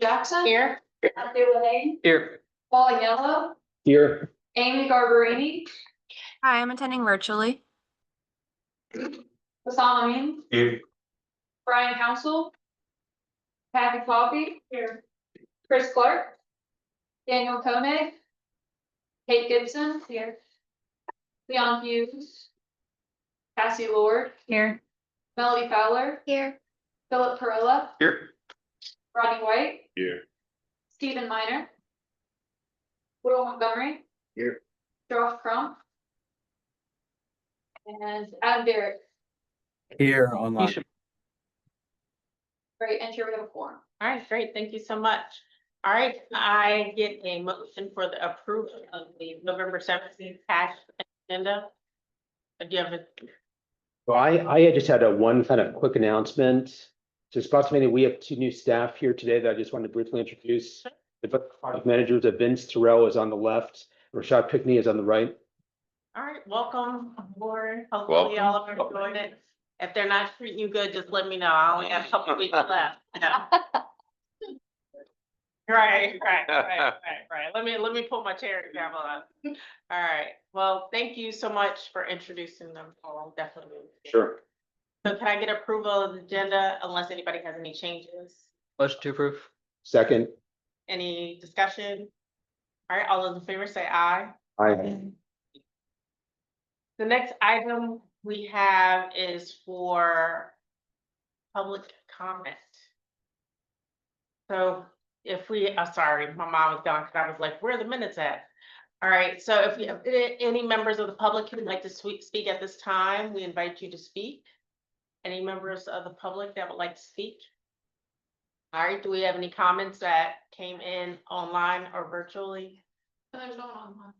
Jackson. Here. Anthony Lane. Here. Paul Yellow. Here. Amy Garbarini. Hi, I'm attending virtually. Hassan Amin. Here. Brian Council. Kathy Coffey. Here. Chris Clark. Daniel Koenig. Kate Gibson. Here. Leon Hughes. Cassie Lord. Here. Melody Fowler. Here. Philip Perella. Here. Rodney White. Here. Stephen Minor. Will Montgomery. Here. Josh Crump. And Adam Derrick. Here online. Great, and here we have a form. All right, great. Thank you so much. All right, I get a motion for the approval of the November 17th cash agenda. Do you have a? Well, I just had one kind of quick announcement. So approximately, we have 2 new staff here today that I just wanted to briefly introduce. The product managers of Vince Terrell is on the left, Rashad Pickney is on the right. All right, welcome aboard. Hopefully y'all are enjoying it. If they're not treating you good, just let me know. I only have a couple weeks left. Right. Let me pull my charity camel on. All right. Well, thank you so much for introducing them, Paul. Definitely. Sure. So can I get approval of the agenda unless anybody has any changes? Motion to approve. Second. Any discussion? All right, all those in favor say aye. Aye. The next item we have is for public comment. So if we, sorry, my mom was gone because I was like, where are the minutes at? All right, so if you have any members of the public who would like to speak at this time, we invite you to speak. Any members of the public that would like to speak? All right, do we have any comments that came in online or virtually? There's no one online.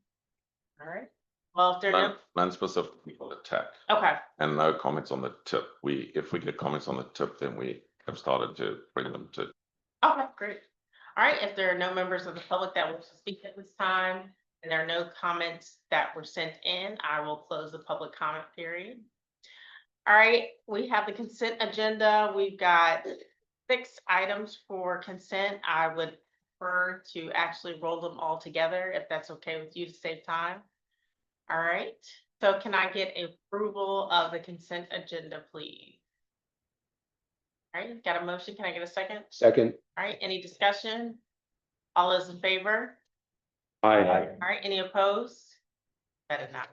All right, well, if there are None specifically on the TAC, okay, and no comments on the tip. If we get comments on the tip, then we have started to bring them to. okay, great. All right, if there are no members of the public that wish to speak at this time, and there are no comments that were sent in, I will close the public comment period. All right, we have the consent agenda. We've got 6 items for consent. I would prefer to actually roll them all together if that's okay with you to save time. All right, so can I get approval of the consent agenda, please? All right, got a motion. Can I get a second? Second. All right, any discussion? All those in favor? Aye. All right, any opposed? Better not.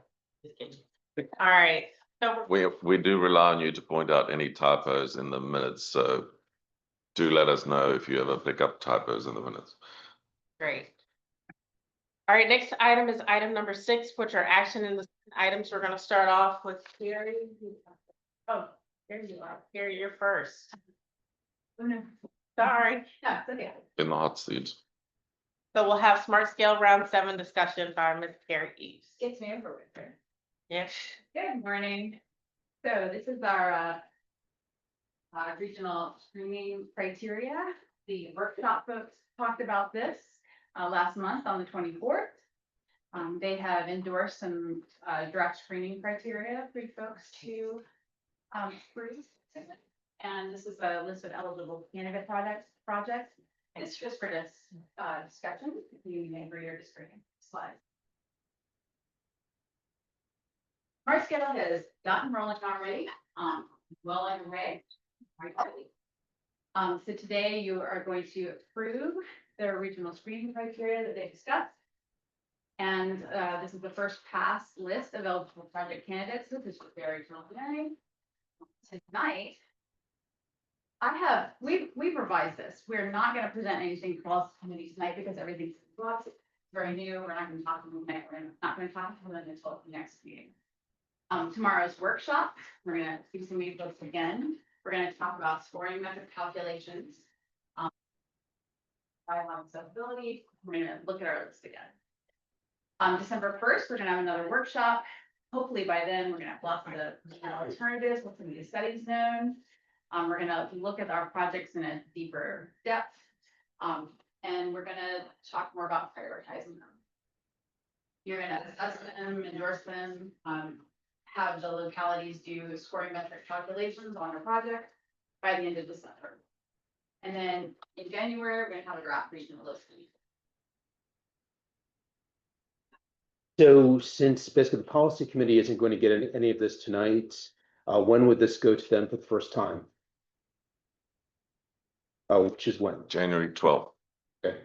Just kidding. All right, so We do rely on you to point out any typos in the minutes, so do let us know if you ever pick up typos in the minutes. great. All right, next item is item number 6, which are action in the items. We're gonna start off with Carrie. Oh, here you are. Carrie, you're first. Oh, no. Sorry. No, it's okay. In the hot seat. So we'll have smart scale round 7 discussion by Ms. Carrie Eves. Gets me over with her. Yes. Good morning. So this is our regional screening criteria. The workshop folks talked about this last month on the 24th. They have endorsed some draft screening criteria for folks to approve. And this is a list of eligible candidate projects. It's just for this discussion. You may agree or disagree. Slide. Our scale has gotten rolling already, well underway. So today you are going to approve their regional screening criteria that they discussed. And this is the first pass list of eligible project candidates. This is very preliminary. Tonight, we've revised this. We're not going to present anything across the committee tonight because everything's very new. We're not going to talk about it. We're not going to talk about it until the next meeting. Tomorrow's workshop, we're going to see some of those again. We're going to talk about scoring method calculations, bylaw accessibility. We're going to look at our list again. December 1st, we're going to have another workshop. Hopefully by then we're going to have lots of the alternatives, what's some of the studies known. We're going to look at our projects in a deeper depth. And we're going to talk more about prioritizing them. You're going to assess them, endorse them, have the localities do scoring metric calculations on a project by the end of December. And then in January, we're gonna have a draft regional listing. So since basically the policy committee isn't going to get any of this tonight, when would this go to them for the first time? Which is when? January 12th. Okay.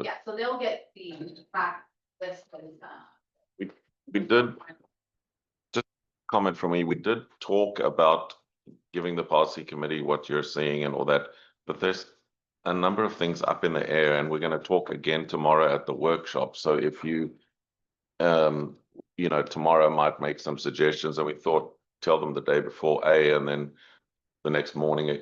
Yeah, so they'll get the back list that is We did, just comment from me, we did talk about giving the policy committee what you're seeing and all that, but there's a number of things up in the air, and we're going to talk again tomorrow at the workshop. So if you, tomorrow might make some suggestions, and we thought, tell them the day before and then the next morning,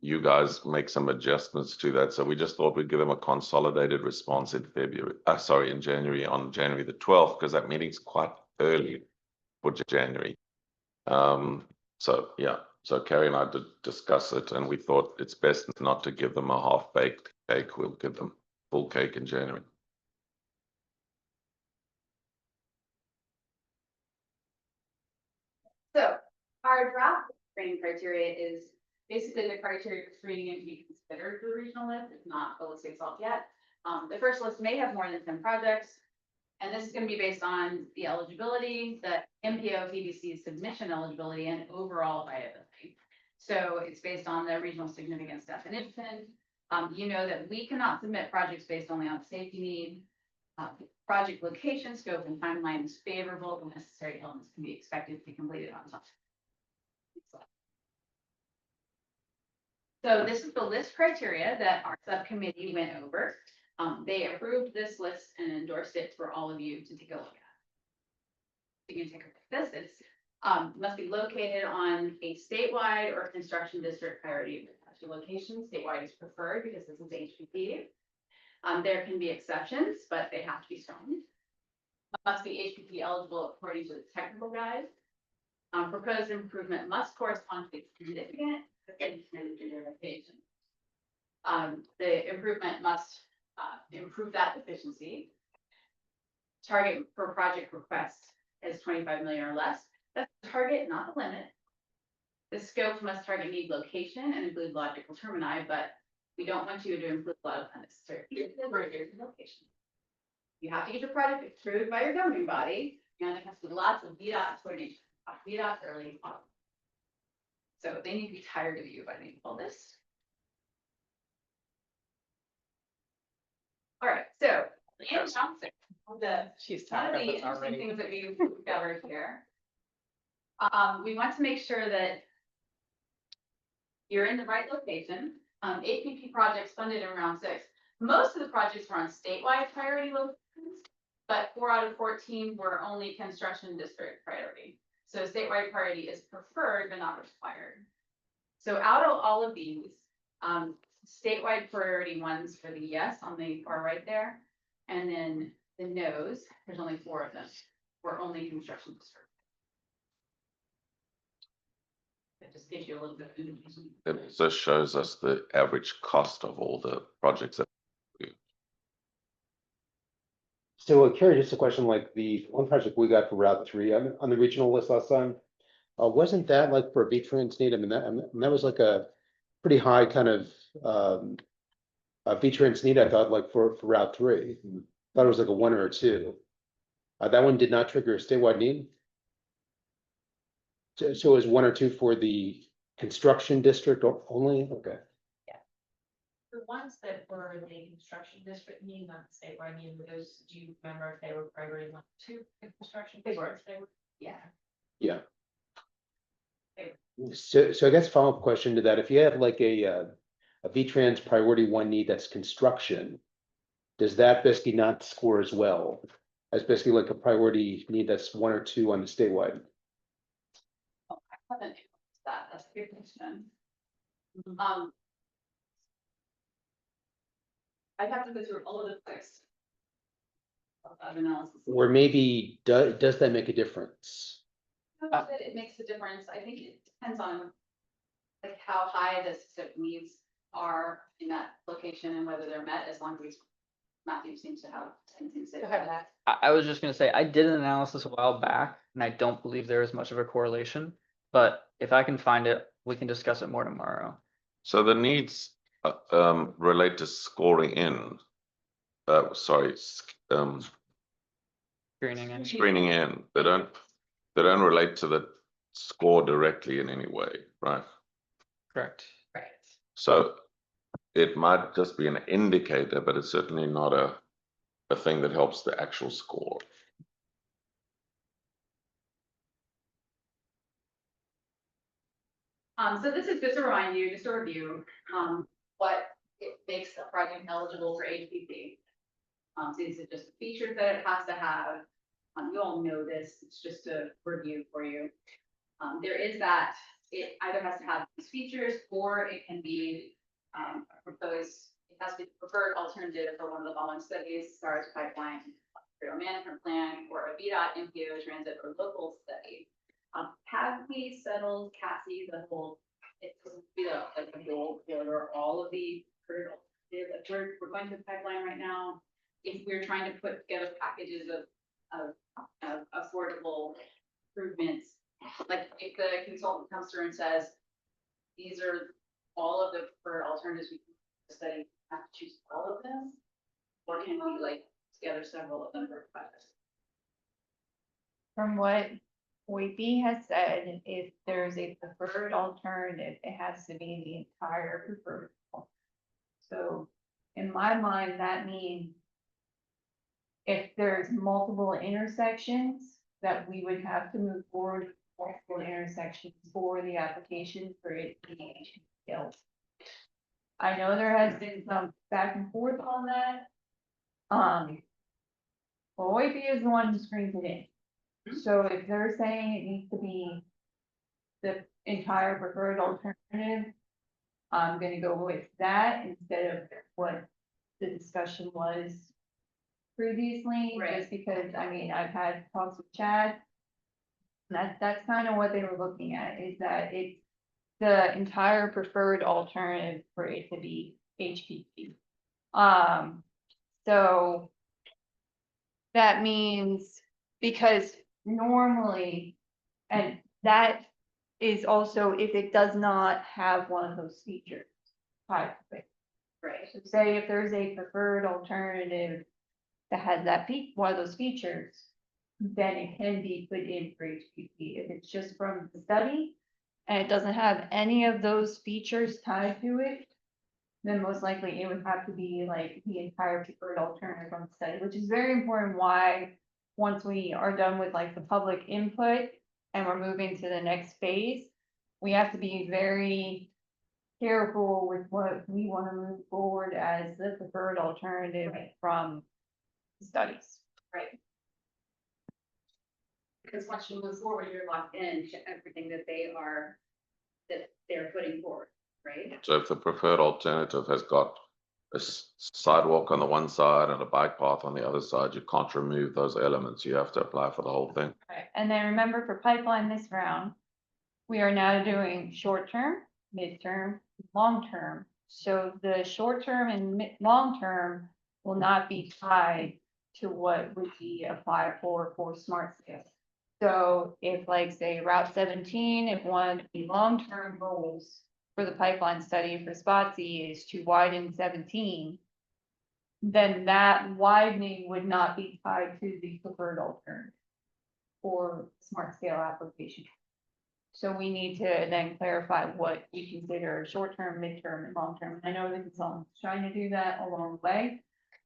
you guys make some adjustments to that. So we just thought we'd give them a consolidated response in in January, on January the 12th, because that meeting's quite early for January. So yeah, so Carrie and I did discuss it, and we thought it's best not to give them a half-baked cake. We'll give them full cake in January. So our draft screening criteria is basically the criteria for screening it to be considered for the regional list. It's not the list itself yet. The first list may have more than 10 projects. And this is going to be based on the eligibility, the MPO PBC submission eligibility, and overall viability. So it's based on the regional significance definition. You know that we cannot submit projects based only on safety need. Project location, scope, and timeline is favorable. The necessary elements can be expected to be completed on time. So this is the list criteria that our subcommittee went over. They approved this list and endorsed it for all of you to take a look at. You can take a look at this. It's must be located on a statewide or construction district priority location. Statewide is preferred because this is HPP. There can be exceptions, but they have to be strong. Must be HPP eligible according to the technical guide. Proposed improvement must correspond to significant location. The improvement must improve that efficiency. Target for project request is 25 million or less. That's the target, not the limit. The scope must target need location and include logical termini, but we don't want you to include a lot of unnecessary location. You have to get your project approved by your governing body, and it has to be lots of VDOT coordination, VDOT early on. So they need to be tired of you by the end of all this. All right, so in Johnson, She's one of tired the of us interesting already. things that we've discovered here. We want to make sure that you're in the right location. APP projects funded in round 6. Most of the projects were on statewide priority locations, but 4 out of 14 were only construction district priority. So statewide priority is preferred, but not required. So out of all of these, statewide priority ones for the yes on the far right there, and then the no's, there's only 4 of them, were only construction district. It just gives you a little bit of information. It also shows us the average cost of all the projects that So Carrie, just a question, like the one project we got for Route 3 on the regional list last time, wasn't that like for a V-Trans need? I mean, that was like a pretty high kind of a V-Trans need, I thought, like for Route 3. Thought it was like a 1 or a 2. That one did not trigger a statewide need? So it was 1 or 2 for the construction district only? Okay. The ones that were the construction district need, not the statewide need, those, do you remember if they were priority 1, 2 in construction? They were. They were. Yeah. Yeah. So I guess follow-up question to that, if you have like a V-Trans priority 1 need that's construction, does that basically not score as well as basically like a priority need that's 1 or 2 on the statewide? Oh, I haven't answered that. That's a good question. I'd have to go through all of the clicks of analysis. Or maybe does that make a difference? I don't know that it makes a difference. I think it depends on like how high the specific needs are in that location and whether they're met, as long as Matthew seems to have something to say about that. I was just gonna say, I did an analysis a while back, and I don't believe there is much of a correlation, but if I can find it, we can discuss it more tomorrow. So the needs relate to scoring in. Sorry, Screening in. screening in. They don't relate to the score directly in any way, right? Correct. Right. So it might just be an indicator, but it's certainly not a thing that helps the actual score. So this is just to remind you, just a review, what it makes a project eligible for HPP. So these are just the features that it has to have. You all know this, it's just a review for you. There is that, it either has to have these features or it can be, proposed, it has to be the preferred alternative for one of the following studies, STARS pipeline, material management plan, or a VDOT MPO transit or local study. Have we settled, Cassie, the whole, it's be like the goal for all of the preferred alternatives? We're going to the pipeline right now. If we're trying to put together packages of affordable improvements, like if the consultant comes through and says, these are all of the preferred alternatives we can study, have to choose all of them? Or can we like together several of them for projects? From what WAPE has said, if there's a preferred alternative, it has to be the entire preferred. So in my mind, that means if there's multiple intersections, that we would have to move forward with multiple intersections for the application for it to be HPL. I know there has been some back and forth on that. Well, WAPE is the one who screens it in. So if they're saying it needs to be the entire preferred alternative, I'm gonna go with that instead of what the discussion was previously, Right. just because, I mean, I've had talks with Chad. That's kind of what they were looking at, is that it's the entire preferred alternative for it to be HPP. So that means, because normally, and that is also if it does not have one of those features. Right. So say if there's a preferred alternative that has that one of those features, then it can be put in for HPP. If it's just from the study and it doesn't have any of those features tied to it, then most likely it would have to be like the entire preferred alternative from the study, which is very important. Why, once we are done with like the public input and we're moving to the next phase, we have to be very careful with what we want to move forward as the preferred alternative from studies. Right. Because once you move forward, you're locked in to everything that they're putting forward, right? So if the preferred alternative has got a sidewalk on the one side and a bike path on the other side, you can't remove those elements. You have to apply for the whole thing. Right. And then remember, for pipeline this round, we are now doing short-term, midterm, long-term. So the short-term and long-term will not be tied to what would be applied for smart scale. So if, like, say, Route 17, if one of the long-term goals for the pipeline study for Spotsy is to widen 17, then that widening would not be tied to the preferred alternative for smart scale application. So we need to then clarify what we consider short-term, midterm, and long-term. I know the consultant's trying to do that along the way.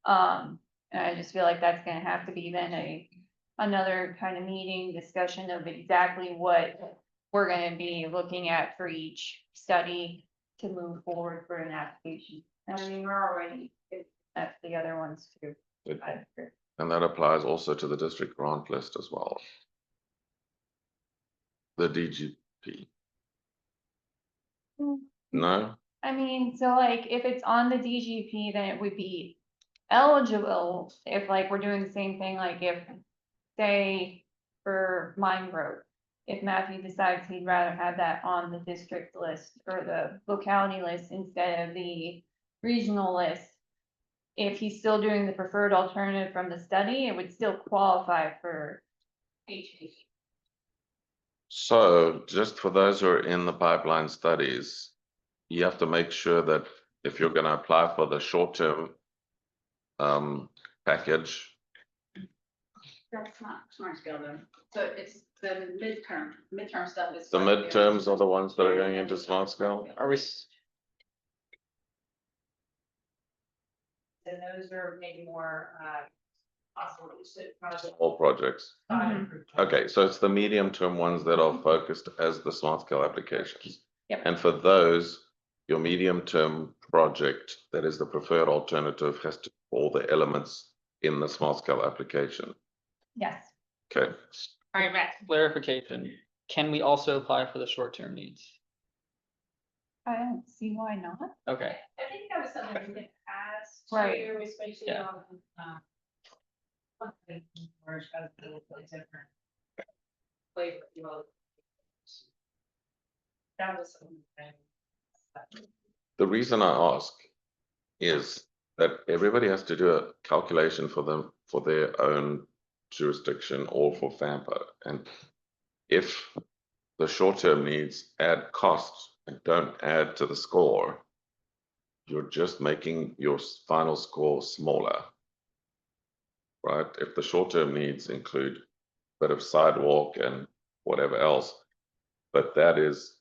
And I just feel like that's gonna have to be then another kind of meeting discussion of exactly what we're gonna be looking at for each study to move forward for an application. And I mean, we're already, that's the other ones too. And that applies also to the district grant list as well. The DGP. No? I mean, so like, if it's on the DGP, then it would be eligible if like we're doing the same thing, like if, say, for Mine Road, if Matthew decides he'd rather have that on the district list or the locality list instead of the regional list, if he's still doing the preferred alternative from the study, it would still qualify for HPP. So just for those who are in the pipeline studies, you have to make sure that if you're gonna apply for the short-term package, That's not smart scale though. So it's the midterm stuff is. the what we are- midterms are the ones that are going into smart scale. Are we, And those are maybe more, possible to project. All projects. Mhm. Okay, so it's the medium-term ones that are focused as the smart scale applications. Yep. And for those, your medium-term project, that is the preferred alternative, has to all the elements in the smart scale application. Yes, Okay, All right, Matt. clarification, can we also apply for the short-term needs? I don't see why not. Okay, I think that was something we could ask Right. to, especially Yeah. on, one thing, or it's got a little bit different. Flavor, you know. That was something. the reason I ask is that everybody has to do a calculation for them, for their own jurisdiction or for FAMPO. And if the short-term needs add costs and don't add to the score, you're just making your final score smaller. Right? If the short-term needs include a bit of sidewalk and whatever else, but that is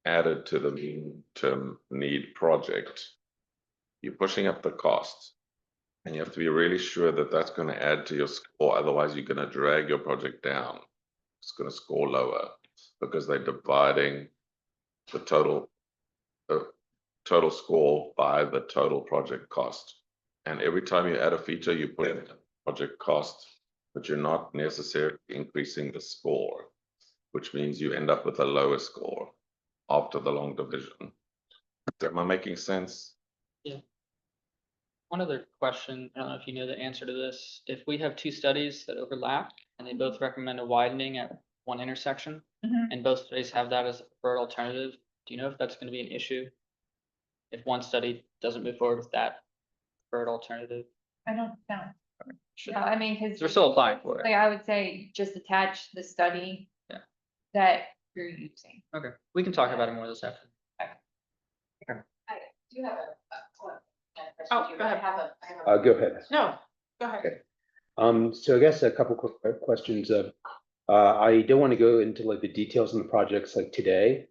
added to the medium-term need project, you're pushing up the cost. And you have to be really sure that that's going to add to your score. Otherwise, you're going to drag your project down. It's going to score lower because they're dividing the total score by the total project cost. And every time you add a feature, you put in project cost, but you're not necessarily increasing the score, which means you end up with a lower score after the long division. Am I making sense? one other question, I don't know if you know the answer to this, if we have two studies that overlap and they both recommend a widening at one intersection, Mhm. and both studies have that as a preferred alternative, do you know if that's gonna be an issue? If one study doesn't move forward with that preferred alternative? I don't know. Should- No, I mean, cause. We're still applying for Like, it. I would say just attach the study. Yeah. That you're using. Okay, we can talk about it more this afternoon. I do have a question Oh, too, go but ahead. I have a. Go ahead. No, go ahead. So I guess a couple quick questions of, I don't want to go into like the details on the projects like today.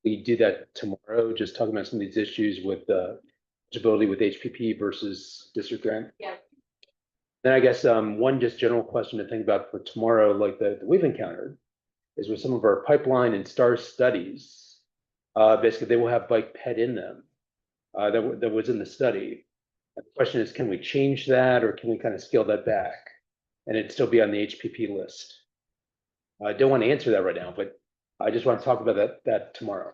We do that tomorrow, just talking about some of these issues with, eligibility with HPP versus district grant. Yeah. Then I guess, one just general question to think about for tomorrow, like that we've encountered, is with some of our pipeline and STAR studies. Basically, they will have bike ped in them, that was in the study. The question is, can we change that or can we kind of scale that back? And it'd still be on the HPP list. I don't want to answer that right now, but I just want to talk about that tomorrow.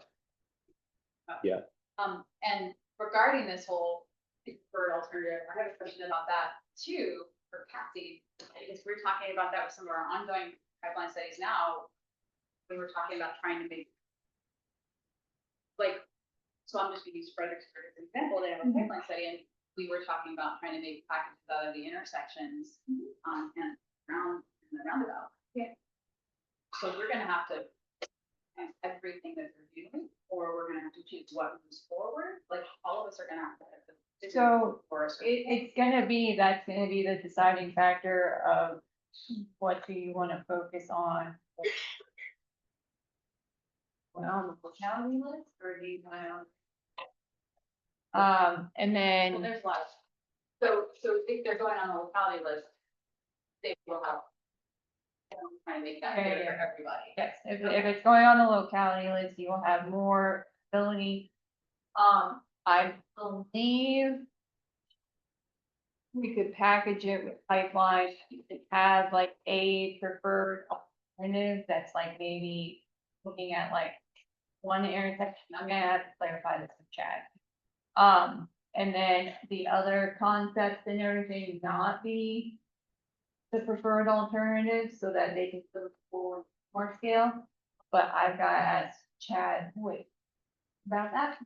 And regarding this whole preferred alternative, I have a question about that too, for Patsy. Because we're talking about that with some of our ongoing pipeline studies now. We were talking about trying to make. Like, so I'm just gonna use Fredericksburg as an example, they have a pipeline study and we were talking about trying to make packages out of the intersections. And around, and the roundabout. Yeah. So we're gonna have to. And everything that they're doing, or we're gonna have to choose what moves forward, like all of us are gonna have to. So, For us. It's gonna be, that's gonna be the deciding factor of what do you wanna focus on? On the locality list, or do you want? And Well, then, there's lots. So if they're going on the locality list, they will have. Trying to make that fair for everybody. yes, if it's going on the locality list, you will have more ability. I believe. We could package it with pipeline, you could have like a preferred alternative that's like maybe looking at like one intersection, I'm gonna have to clarify this with Chad. And then the other concepts and everything not be the preferred alternative so that they can go forward more scale. But I've got to ask Chad, wait, about that.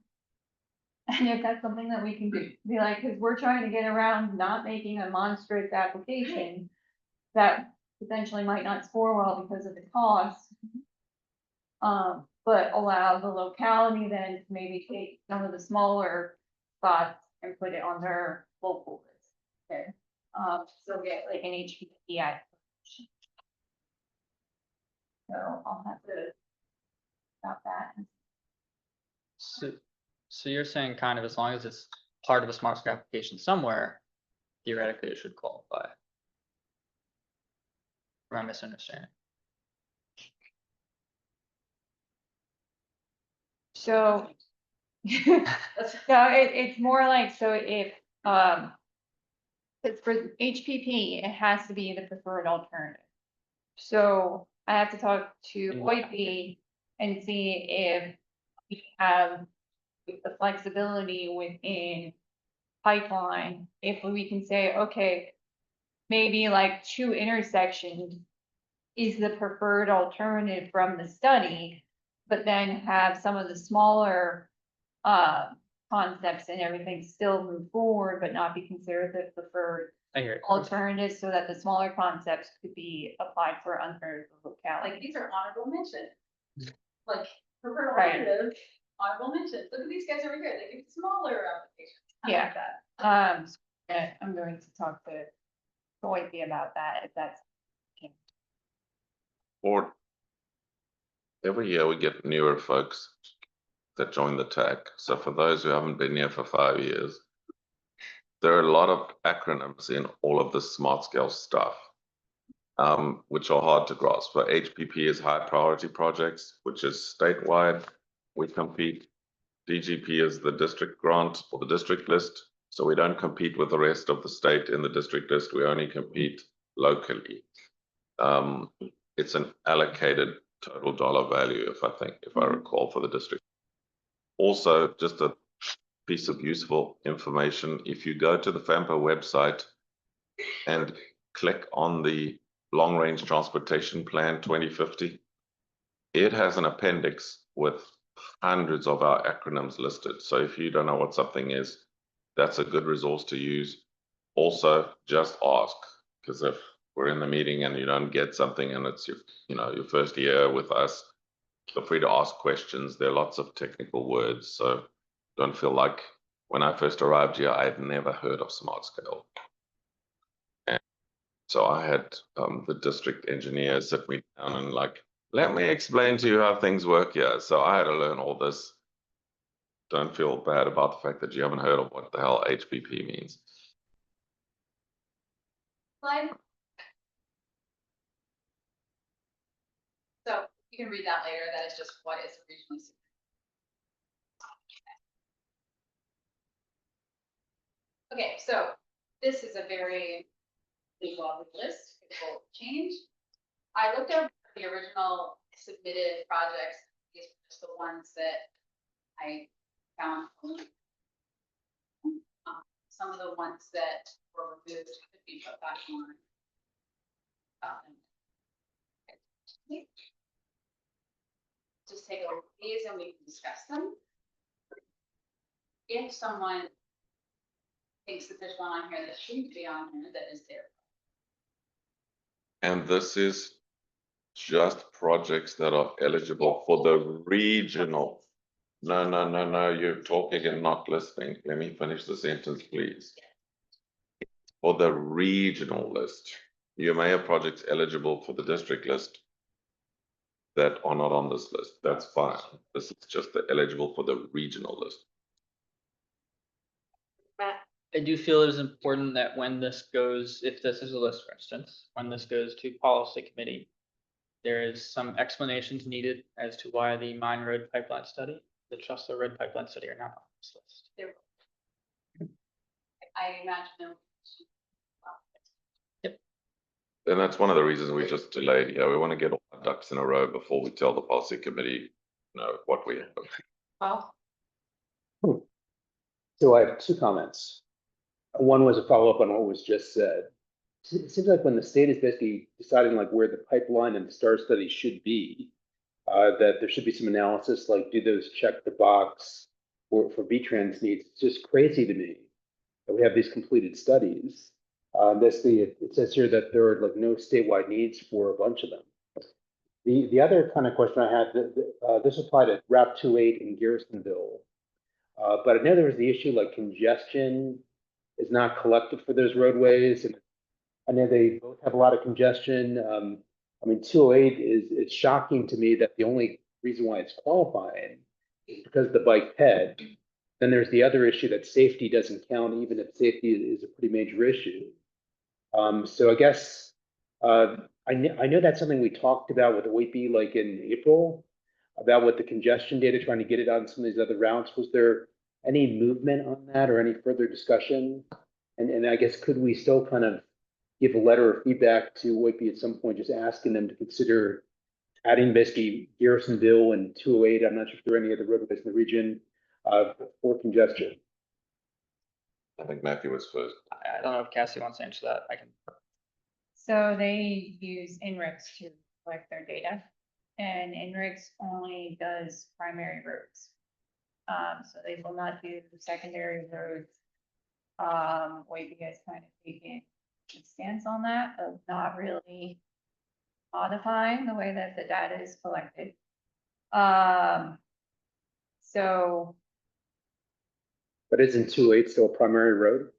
And if that's something that we can do, be like, cause we're trying to get around not making a monstrous application that potentially might not score well because of the cost. But allow the locality then to maybe take some of the smaller thoughts and put it on their local list. Okay, so get like an HPPI. So I'll have to stop that. So you're saying kind of as long as it's part of a smart school application somewhere, theoretically it should qualify. Or am I misunderstanding? So. No, it's more like, so if, it's for HPP, it has to be the preferred alternative. So I have to talk to Whiteby and see if we have the flexibility within pipeline, if we can say, okay, maybe like 2 intersections is the preferred alternative from the study, but then have some of the smaller concepts and everything still move forward, but not be considered the preferred I hear it. alternatives, so that the smaller concepts could be applied for unfair locality. Like, these are honorable mentions. Like, preferred Right. alternative, honorable mentions. Look at these guys over here. They give smaller applications. I Yeah. like that. Yeah, I'm going to talk to Whiteby about that, if that's. Or every year we get newer folks that join the TAC. So for those who haven't been here for 5 years, there are a lot of acronyms in all of the smart scale stuff, which are hard to grasp. But HPP is high priority projects, which is statewide. We compete. DGP is the district grant or the district list. So we don't compete with the rest of the state in the district list. We only compete locally. It's an allocated total dollar value, if I recall, for the district. Also, just a piece of useful information, if you go to the FAMPA website and click on the Long Range Transportation Plan 2050, it has an appendix with hundreds of our acronyms listed. So if you don't know what something is, that's a good resource to use. Also, just ask, because if we're in the meeting and you don't get something and it's your first year with us, feel free to ask questions. There are lots of technical words, so don't feel like when I first arrived here, I had never heard of smart scale. And so I had the district engineer sit me down and like, let me explain to you how things work here. So I had to learn all this. Don't feel bad about the fact that you haven't heard of what the hell HPP means. Slide. So you can read that later. That is just what is originally. Okay, so this is a very well list. It will change. I looked over the original submitted projects. These are just the ones that I found. Some of the ones that were removed could be put back on. Just take a look at these and we can discuss them. If someone thinks that there's one on here that shouldn't be on here, that is there. And this is just projects that are eligible for the regional. No, you're talking and not listening. Let me finish the sentence, please. For the regional list, you may have projects eligible for the district list that are not on this list. That's fine. This is just the eligible for the regional list. I do feel it is important that when this goes, if this is a list, for instance, when this goes to policy committee, there is some explanations needed as to why the Mine Road Pipeline Study, the Chestnut Road Pipeline Study are not on this list. I imagine them. And that's one of the reasons we just delayed. Yeah, we want to get all our ducks in a row before we tell the policy committee, what we have. Well, So I have 2 comments. One was a follow-up on what was just said. It seems like when the state is basically deciding like where the pipeline and the STAR study should be, that there should be some analysis, like do those check the box for V-Trans needs. It's just crazy to me that we have these completed studies. Basically, it says here that there are like no statewide needs for a bunch of them. The other kind of question I had, this applied at RAP 28 in Garrisonville. But I know there was the issue like congestion is not collected for those roadways, and I know they both have a lot of congestion. I mean, 208 it's shocking to me that the only reason why it's qualifying is because of the bike ped. Then there's the other issue that safety doesn't count, even if safety is a pretty major issue. So I guess, I know that's something we talked about with the OIP like in April, about with the congestion data, trying to get it on some of these other routes. Was there any movement on that or any further discussion? And I guess could we still kind of give a letter of feedback to OIP at some point, just asking them to consider adding basically Garrisonville and 208? I'm not sure if there are any other roadways in the region for congestion. I think Matthew was first. I don't know if Cassie wants to answer that. I can. So they use INRIX to collect their data, and INRIX only does primary roads. So they will not do secondary roads. OIP has kind of taken a stance on that, of not really modifying the way that the data is collected. So But isn't 208 still a primary road?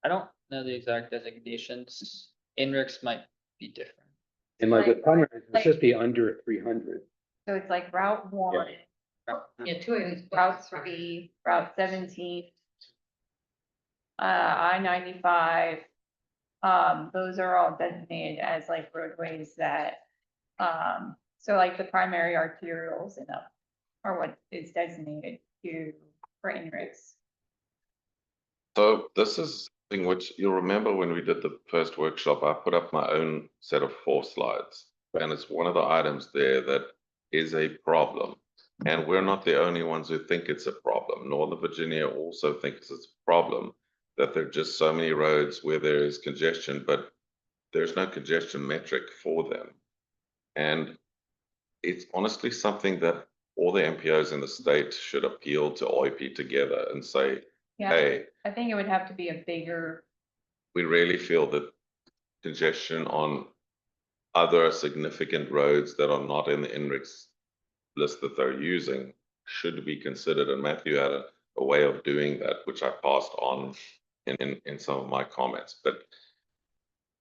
I don't know the exact designations. INRIX might be different. And like with Like- primary, it's like- supposed to be under 300. So it's like Route 1. Yeah, 208 is. Route 3, Route 17. I-95. Those are all designated as like roadways that, so like the primary arterials and up are what is designated for INRIX. So this is thing which you'll remember when we did the first workshop, I put up my own set of 4 slides. And it's one of the items there that is a problem. And we're not the only ones who think it's a problem. Northern Virginia also thinks it's a problem, that there are just so many roads where there is congestion, but there's no congestion metric for them. And it's honestly something that all the MPOs in the state should appeal to OIP together and say, Yeah, hey, I think it would have to be a bigger, we really feel that congestion on other significant roads that are not in the INRIX list that they're using should be considered. And Matthew had a way of doing that, which I passed on in some of my comments. But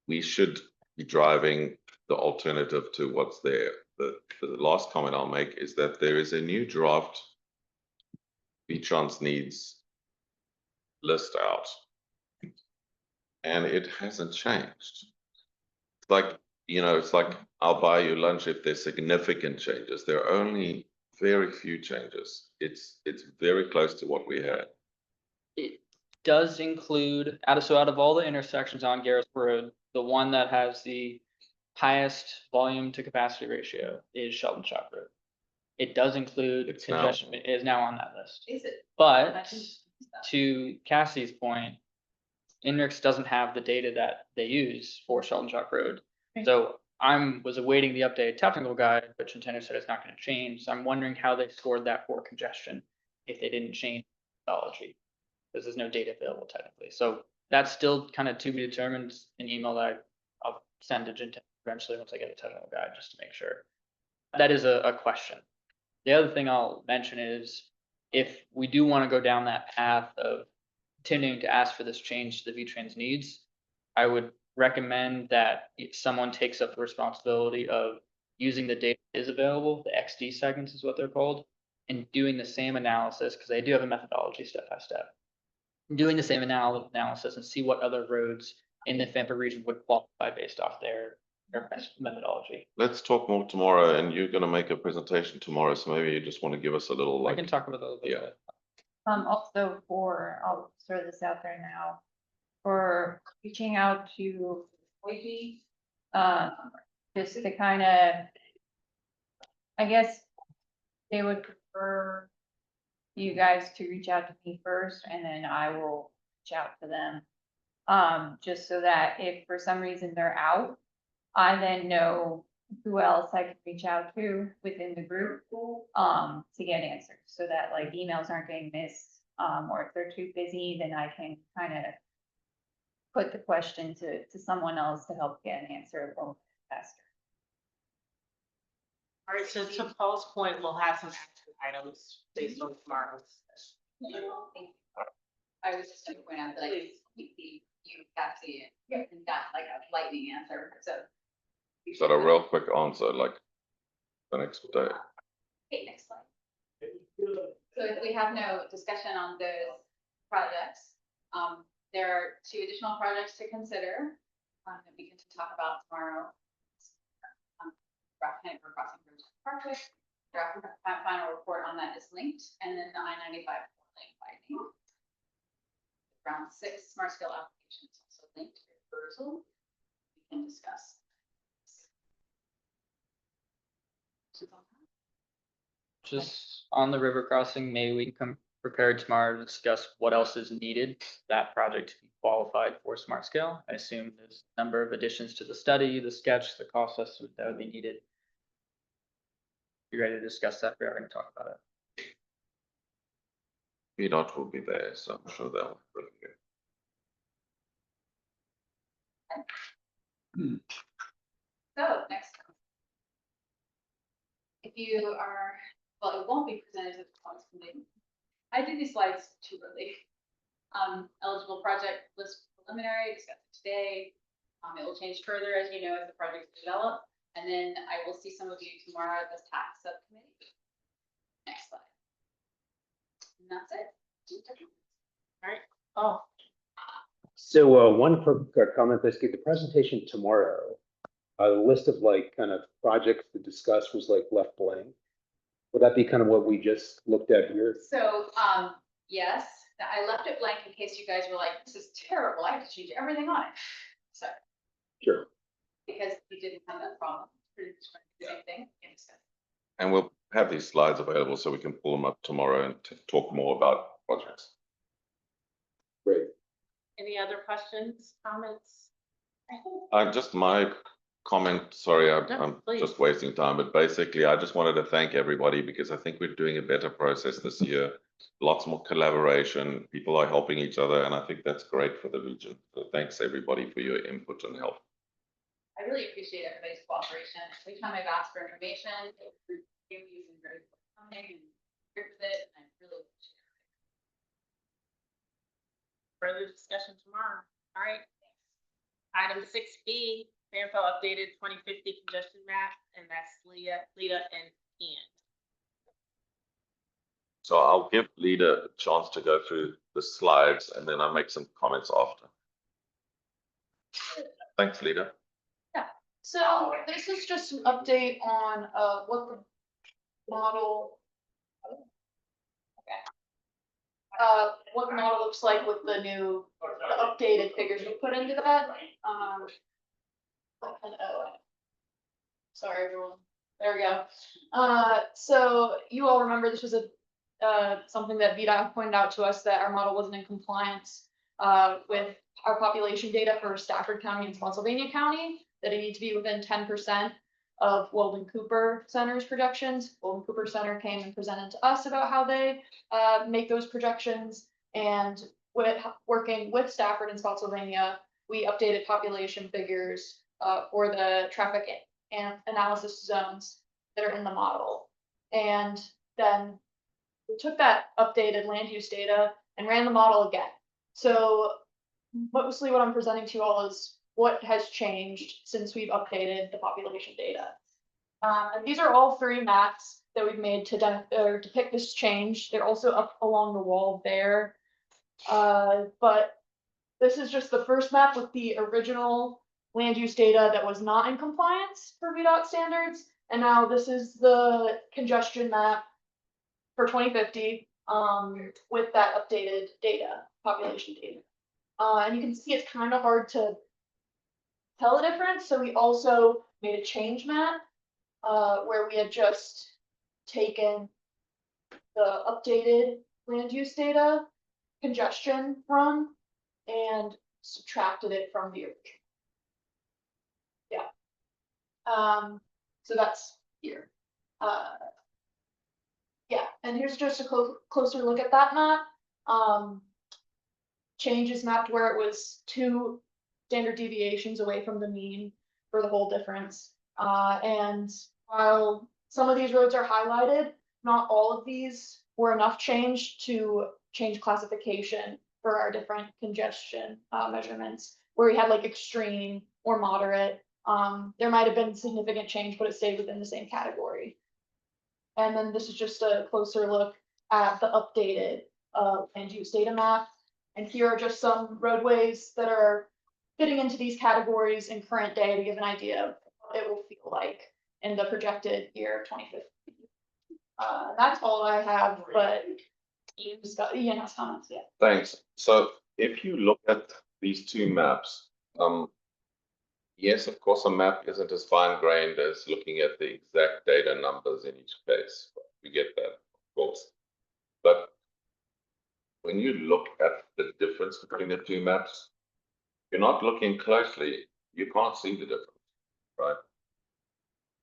we should be driving the alternative to what's there. The last comment I'll make is that there is a new draft V-Trans needs list out, and it hasn't changed. It's like, it's like, I'll buy you lunch if there's significant changes. There are only very few changes. It's very close to what we had. It does include, out of all the intersections on Garris Road, the one that has the highest volume to capacity ratio is Sheldon Shop Road. It does include It's now- congestion, it is now on that list. Is it? But to Cassie's point, INRIX doesn't have the data that they use for Sheldon Shop Road. Right. So was awaiting the updated technical guide, but Chintender said it's not gonna change. So I'm wondering how they scored that for congestion if they didn't change methodology. Because there's no data available technically. So that's still kind of to be determined. An email that I'll send to Chintender eventually once I get a technical guide, just to make sure. That is a question. The other thing I'll mention is if we do want to go down that path of continuing to ask for this change to the V-Trans needs, I would recommend that someone takes up the responsibility of using the data that is available, the XD segments is what they're called, and doing the same analysis, because they do have a methodology step by step. Doing the same analysis and see what other roads in the Fampa region would qualify based off their methodology. Let's talk more tomorrow, and you're going to make a presentation tomorrow, so maybe you just want to give us a little I can talk about that a little bit. yeah. also I'll throw this out there now, for reaching out to OIP, just to kind of, I guess they would prefer you guys to reach out to me first, and then I will reach out to them. Just so that if for some reason they're out, I then know who else I can reach out to within the group, to get answers, so that like emails aren't getting missed. Or if they're too busy, then I can kind of put the question to someone else to help get an answer a little faster. All right, so to Paul's point, we'll have some action items based on tomorrow's. I was just gonna point out that you got to, got like a lightning answer, so. Is that a real quick answer, like the next day? Okay, next slide. So if we have no discussion on those projects, there are 2 additional projects to consider, that we can talk about tomorrow. Draft Connect for Crossing Bridge Parkway, draft final report on that is linked, and then the I-95 lane widening. Round 6 smart scale application is also linked to proposal. We can discuss. Just on the river crossing, maybe we can come prepared tomorrow to discuss what else is needed for that project to be qualified for smart scale. I assume there's a number of additions to the study, the sketch, the cost estimate that would be needed. You ready to discuss that? We are going to talk about it. VDOT will be there, so I'm sure they'll. So next. If you are, well, it won't be presented to the council committee. I did these slides too early. Eligible project list preliminary, discussed it today. It will change further as you know, as the projects develop. And then I will see some of you tomorrow at the TAC subcommittee. Next slide. And that's it. All right, oh, So one quick comment, basically the presentation tomorrow, the list of like kind of projects to discuss was like left blank. Would that be kind of what we just looked at here? So, yes, I left it blank in case you guys were like, this is terrible. I have to change everything on it. So, Sure. because we didn't have that problem. Pretty much the same thing. And we'll have these slides available so we can pull them up tomorrow and talk more about projects. Great. any other questions, comments? Just my comment, sorry, No, I'm please. just wasting time, but basically I just wanted to thank everybody because I think we're doing a better process this year. Lots more collaboration, people are helping each other, and I think that's great for the region. So thanks everybody for your input and help. I really appreciate everybody's cooperation. Every time I've asked for information, you've been very forthcoming and good with it, and I really appreciate it. Further discussion tomorrow. All right. Item 6B, Fairfield updated 2050 congestion map, and that's Lita and Ian. So I'll give Lida a chance to go through the slides and then I'll make some comments after. Thanks, Lida. So this is just an update on what the model. What the model looks like with the new, the updated figures we put into that. Sorry, everyone. There we go. So you all remember this was something that VDOT pointed out to us, that our model wasn't in compliance with our population data for Stafford County and Spotsylvania County, that it needs to be within 10% of Weldon Cooper Center's projections. Weldon Cooper Center came and presented to us about how they make those projections, and working with Stafford and Spotsylvania, we updated population figures for the traffic and analysis zones that are in the model. And then we took that updated land use data and ran the model again. So mostly what I'm presenting to you all is what has changed since we've updated the population data. And these are all 3 maps that we've made to depict this change. They're also up along the wall there. But this is just the first map with the original land use data that was not in compliance for VDOT standards. And now this is the congestion map for 2050 with that updated data, population data. And you can see it's kind of hard to tell the difference. So we also made a change map where we had just taken the updated land use data, congestion from, and subtracted it from the original. Yeah. So that's here. Yeah, and here's just a closer look at that map. Change is mapped where it was 2 standard deviations away from the mean for the whole difference. And while some of these roads are highlighted. Not all of these were enough change to change classification for our different congestion measurements, where we had like extreme or moderate. There might have been significant change, but it stayed within the same category. And then this is just a closer look at the updated land use data map. And here are just some roadways that are fitting into these categories in current day to give an idea of what it will feel like in the projected year of 2050. That's all I have, but Ian has comments, yeah. Thanks. So if you look at these two maps, yes, of course, a map isn't as fine-grained as looking at the exact data numbers in each case. We get that, of course. But when you look at the difference between the two maps, if you're not looking closely, you can't see the difference, right?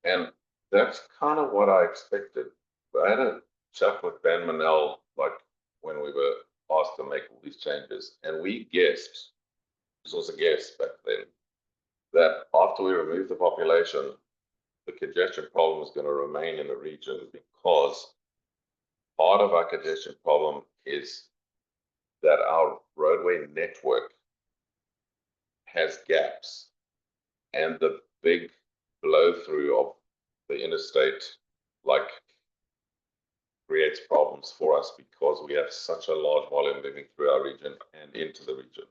And that's kind of what I expected. I had a chat with Ben Manel, like when we were asked to make all these changes, and we guessed, this was a guess back then, that after we remove the population, the congestion problem is going to remain in the region, because part of our congestion problem is that our roadway network has gaps, and the big blow through of the interstate like creates problems for us because we have such a large volume moving through our region and into the region.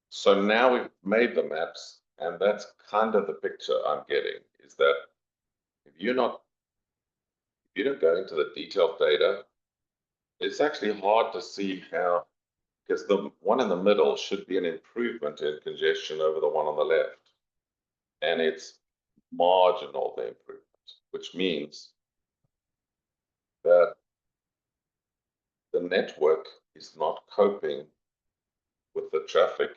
So now we've made the maps, and that's kind of the picture I'm getting, is that if you don't go into the detailed data, it's actually hard to see how, because the one in the middle should be an improvement in congestion over the one on the left. And it's marginal, the improvement, which means that the network is not coping with the traffic,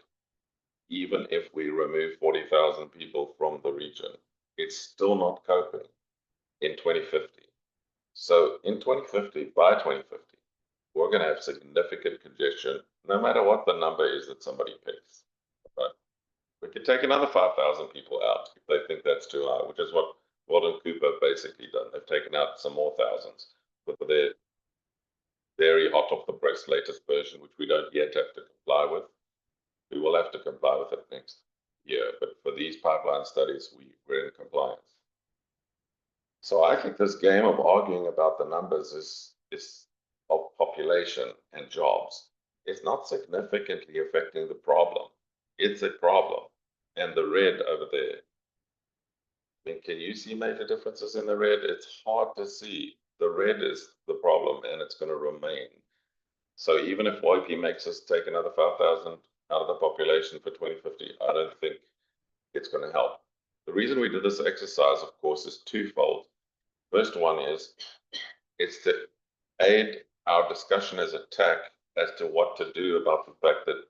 even if we remove 40,000 people from the region. It's still not coping in 2050. So in 2050, by 2050, we're going to have significant congestion, no matter what the number is that somebody picks. Right? We could take another 5,000 people out if they think that's too high, which is what Walden Cooper basically done. They've taken out some more thousands with their very hot off the press latest version, which we don't yet have to comply with. We will have to comply with it next year, but for these pipeline studies, we're in compliance. So I think this game of arguing about the numbers is of population and jobs is not significantly affecting the problem. It's a problem. And the red over there, I mean, can you see major differences in the red? It's hard to see. The red is the problem, and it's going to remain. So even if YP makes us take another 5,000 out of the population for 2050, I don't think it's going to help. The reason we did this exercise, of course, is twofold. First one is it's to aid our discussion as a TAC as to what to do about the fact that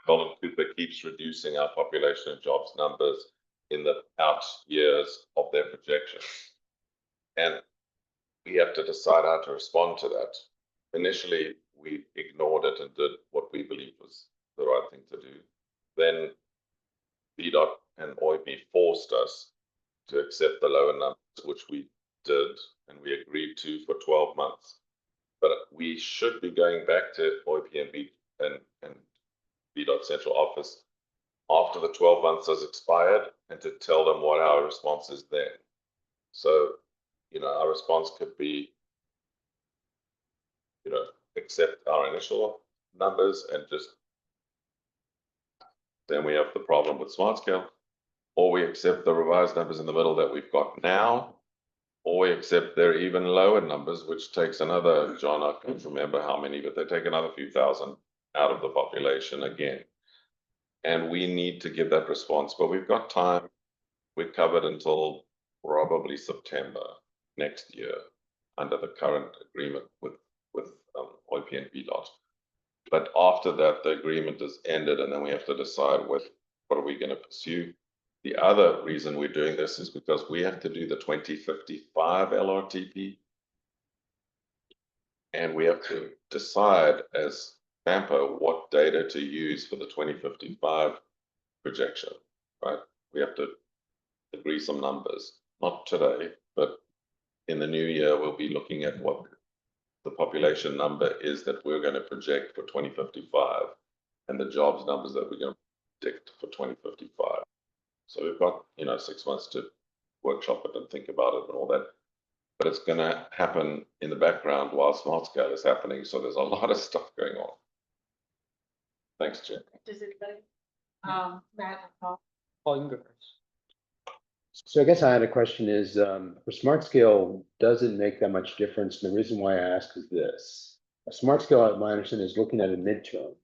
Colin Cooper keeps reducing our population and jobs numbers in the out years of their projections. And we have to decide how to respond to that. Initially, we ignored it and did what we believed was the right thing to do. Then VDOT and OIP forced us to accept the lower numbers, which we did, and we agreed to for 12 months. But we should be going back to OIP and VDOT central office after the 12 months has expired and to tell them what our response is then. So, our response could be, accept our initial numbers and just, then we have the problem with smart scale, or we accept the revised numbers in the middle that we've got now, or we accept their even lower numbers, which takes another, John, I can't remember how many, but they take another few thousand out of the population again. And we need to give that response, but we've got time. We're covered until probably September next year under the current agreement with OIP and VDOT. But after that, the agreement is ended, and then we have to decide what are we going to pursue. The other reason we're doing this is because we have to do the 2055 LRTP, and we have to decide as PAMPO what data to use for the 2055 projection, right? We have to agree some numbers. not today, but in the new year, we'll be looking at what the population number is that we're going to project for 2055 and the jobs numbers that we're going to predict for 2055. So we've got, 6 months to workshop it and think about it and all that. But it's going to happen in the background while smart scale is happening. So there's a lot of stuff going on. Thanks, Jen. Does anybody? Matt, Paul? Paul, you can go first. So I guess I had a question is, for smart scale, does it make that much difference? And the reason why I ask is this. A smart scale, my understanding, is looking at a midterm,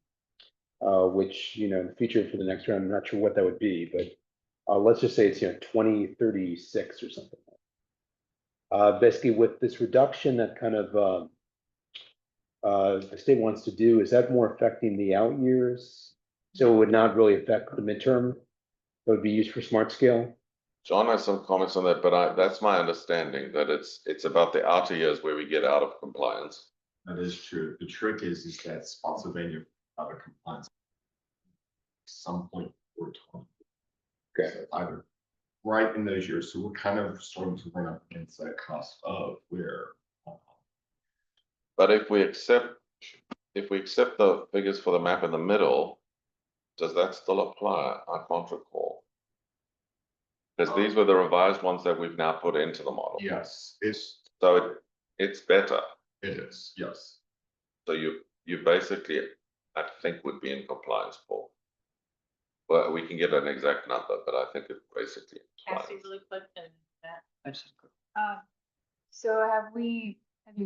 which, in the future for the next round, I'm not sure what that would be, but let's just say it's, 2036 or something. Basically with this reduction that kind of the state wants to do, is that more affecting the out years? So it would not really affect the midterm? That would be used for smart scale? John has some comments on that, but that's my understanding that it's about the outer years where we get out of compliance. That is true. The trick is that Spotsylvania out of compliance. Some point for 20. Okay. So either right in those years. So we're kind of starting to run up against that cost of where. But if we accept the figures for the map in the middle, does that still apply? I can't recall. Because these were the revised ones that we've now put into the model. Yes, So it's better. it is, yes. So you basically, I think, would be in compliance, Paul. Well, we can get an exact number, but I think it basically. Cassie, really quick, and Matt. I just- So have you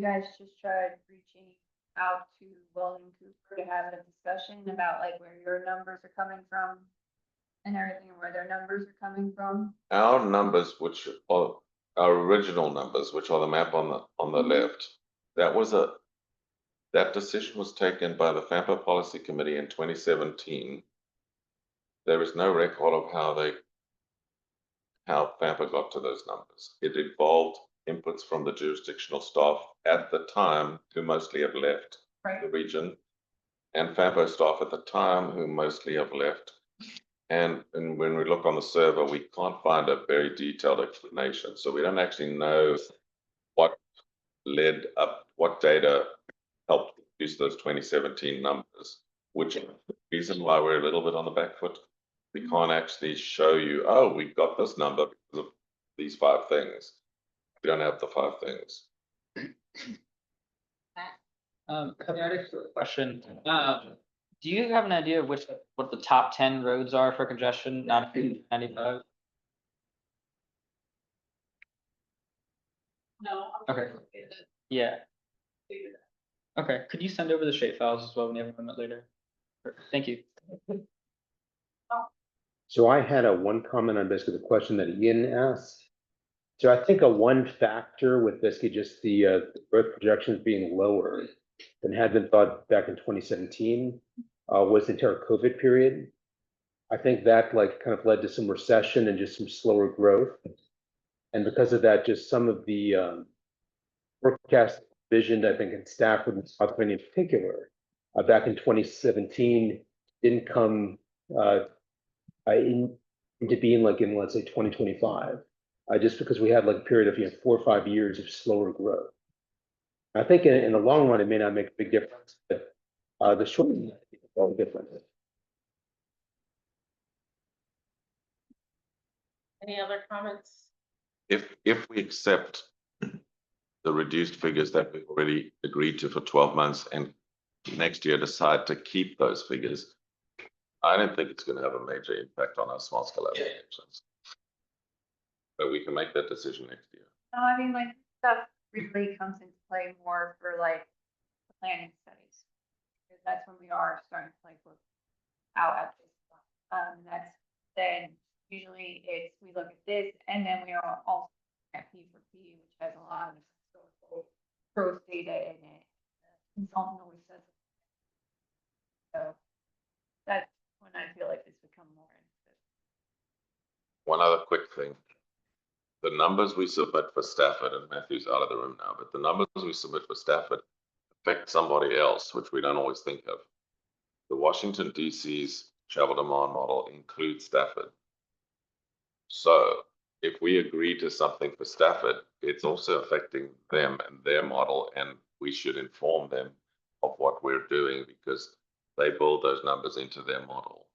guys just tried reaching out to Weldon Cooper to have a discussion about like where your numbers are coming from? And everything, and where their numbers are coming from? Our numbers, which are our original numbers, which are the map on the left, that decision was taken by the FAMPA Policy Committee in 2017. There is no record of how FAMPA got to those numbers. It involved inputs from the jurisdictional staff at the time, who mostly have left the region, and FAMPA staff at the time, who mostly have left. And when we look on the server, we can't find a very detailed explanation. So we don't actually know what data helped produce those 2017 numbers, which is the reason why we're a little bit on the back foot. We can't actually show you, oh, we've got this number because of these 5 things. We don't have the 5 things. Question. Do you have an idea of what the top 10 roads are for congestion, not 95? No. Okay. Yeah. Okay, could you send over the shape files as well when you have a moment later? Thank you. So I had one comment on basically the question that Ian asked. So I think one factor with basically just the growth projections being lower than had been thought back in 2017 was the entire COVID period. I think that kind of led to some recession and just some slower growth. And because of that, just some of the forecast vision, I think in Stafford and South Pennsylvania in particular, back in 2017 didn't come into being in, let's say, 2025, just because we had a period of 4 or 5 years of slower growth. I think in the long run, it may not make a big difference, but the short run, I think it's all different. Any other comments? If we accept the reduced figures that we've already agreed to for 12 months and next year decide to keep those figures, I don't think it's going to have a major impact on our small scale applications. But we can make that decision next year. No, I mean, stuff really comes into play more for the planning studies. Because that's when we are starting to look out at this stuff. That's then usually we look at this and then we are also at P4P, which has a lot of historical growth data in it. Consultant always says it. So that's when I feel like it's become more interesting. One other quick thing. The numbers we submit for Stafford, and Matthew's out of the room now, but the numbers we submit for Stafford affect somebody else, which we don't always think of. The Washington DC's travel demand model includes Stafford. So if we agree to something for Stafford, it's also affecting them and their model, and we should inform them of what we're doing because they build those numbers into their model.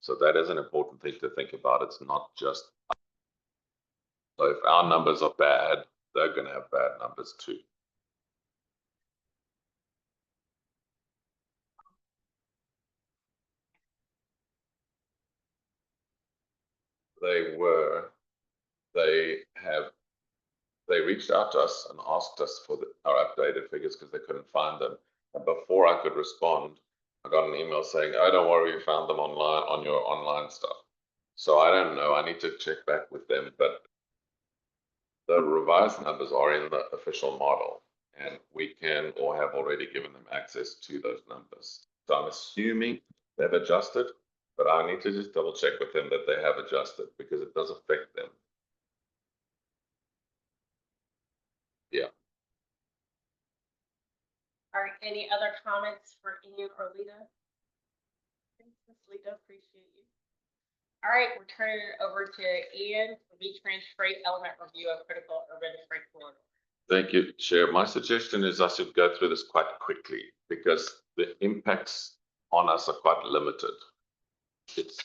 So that is an important thing to think about. It's not just, so if our numbers are bad, they're going to have bad numbers too. They reached out to us and asked us for our updated figures because they couldn't find them. And before I could respond, I got an email saying, "Oh, don't worry, you found them online on your online stuff." So I don't know. I need to check back with them, but the revised numbers are in the official model, and we can or have already given them access to those numbers. So I'm assuming they've adjusted, but I need to just double check with them that they have adjusted because it does affect them. Yeah. All right, any other comments for Ian or Lita? Thanks, Ms. Lita, appreciate you. All right, we're turning it over to Ian for V-Trans Freight Element Review of Critical Urban Freight Corridor. Thank you, Chair. My suggestion is I should go through this quite quickly because the impacts on us are quite limited. It's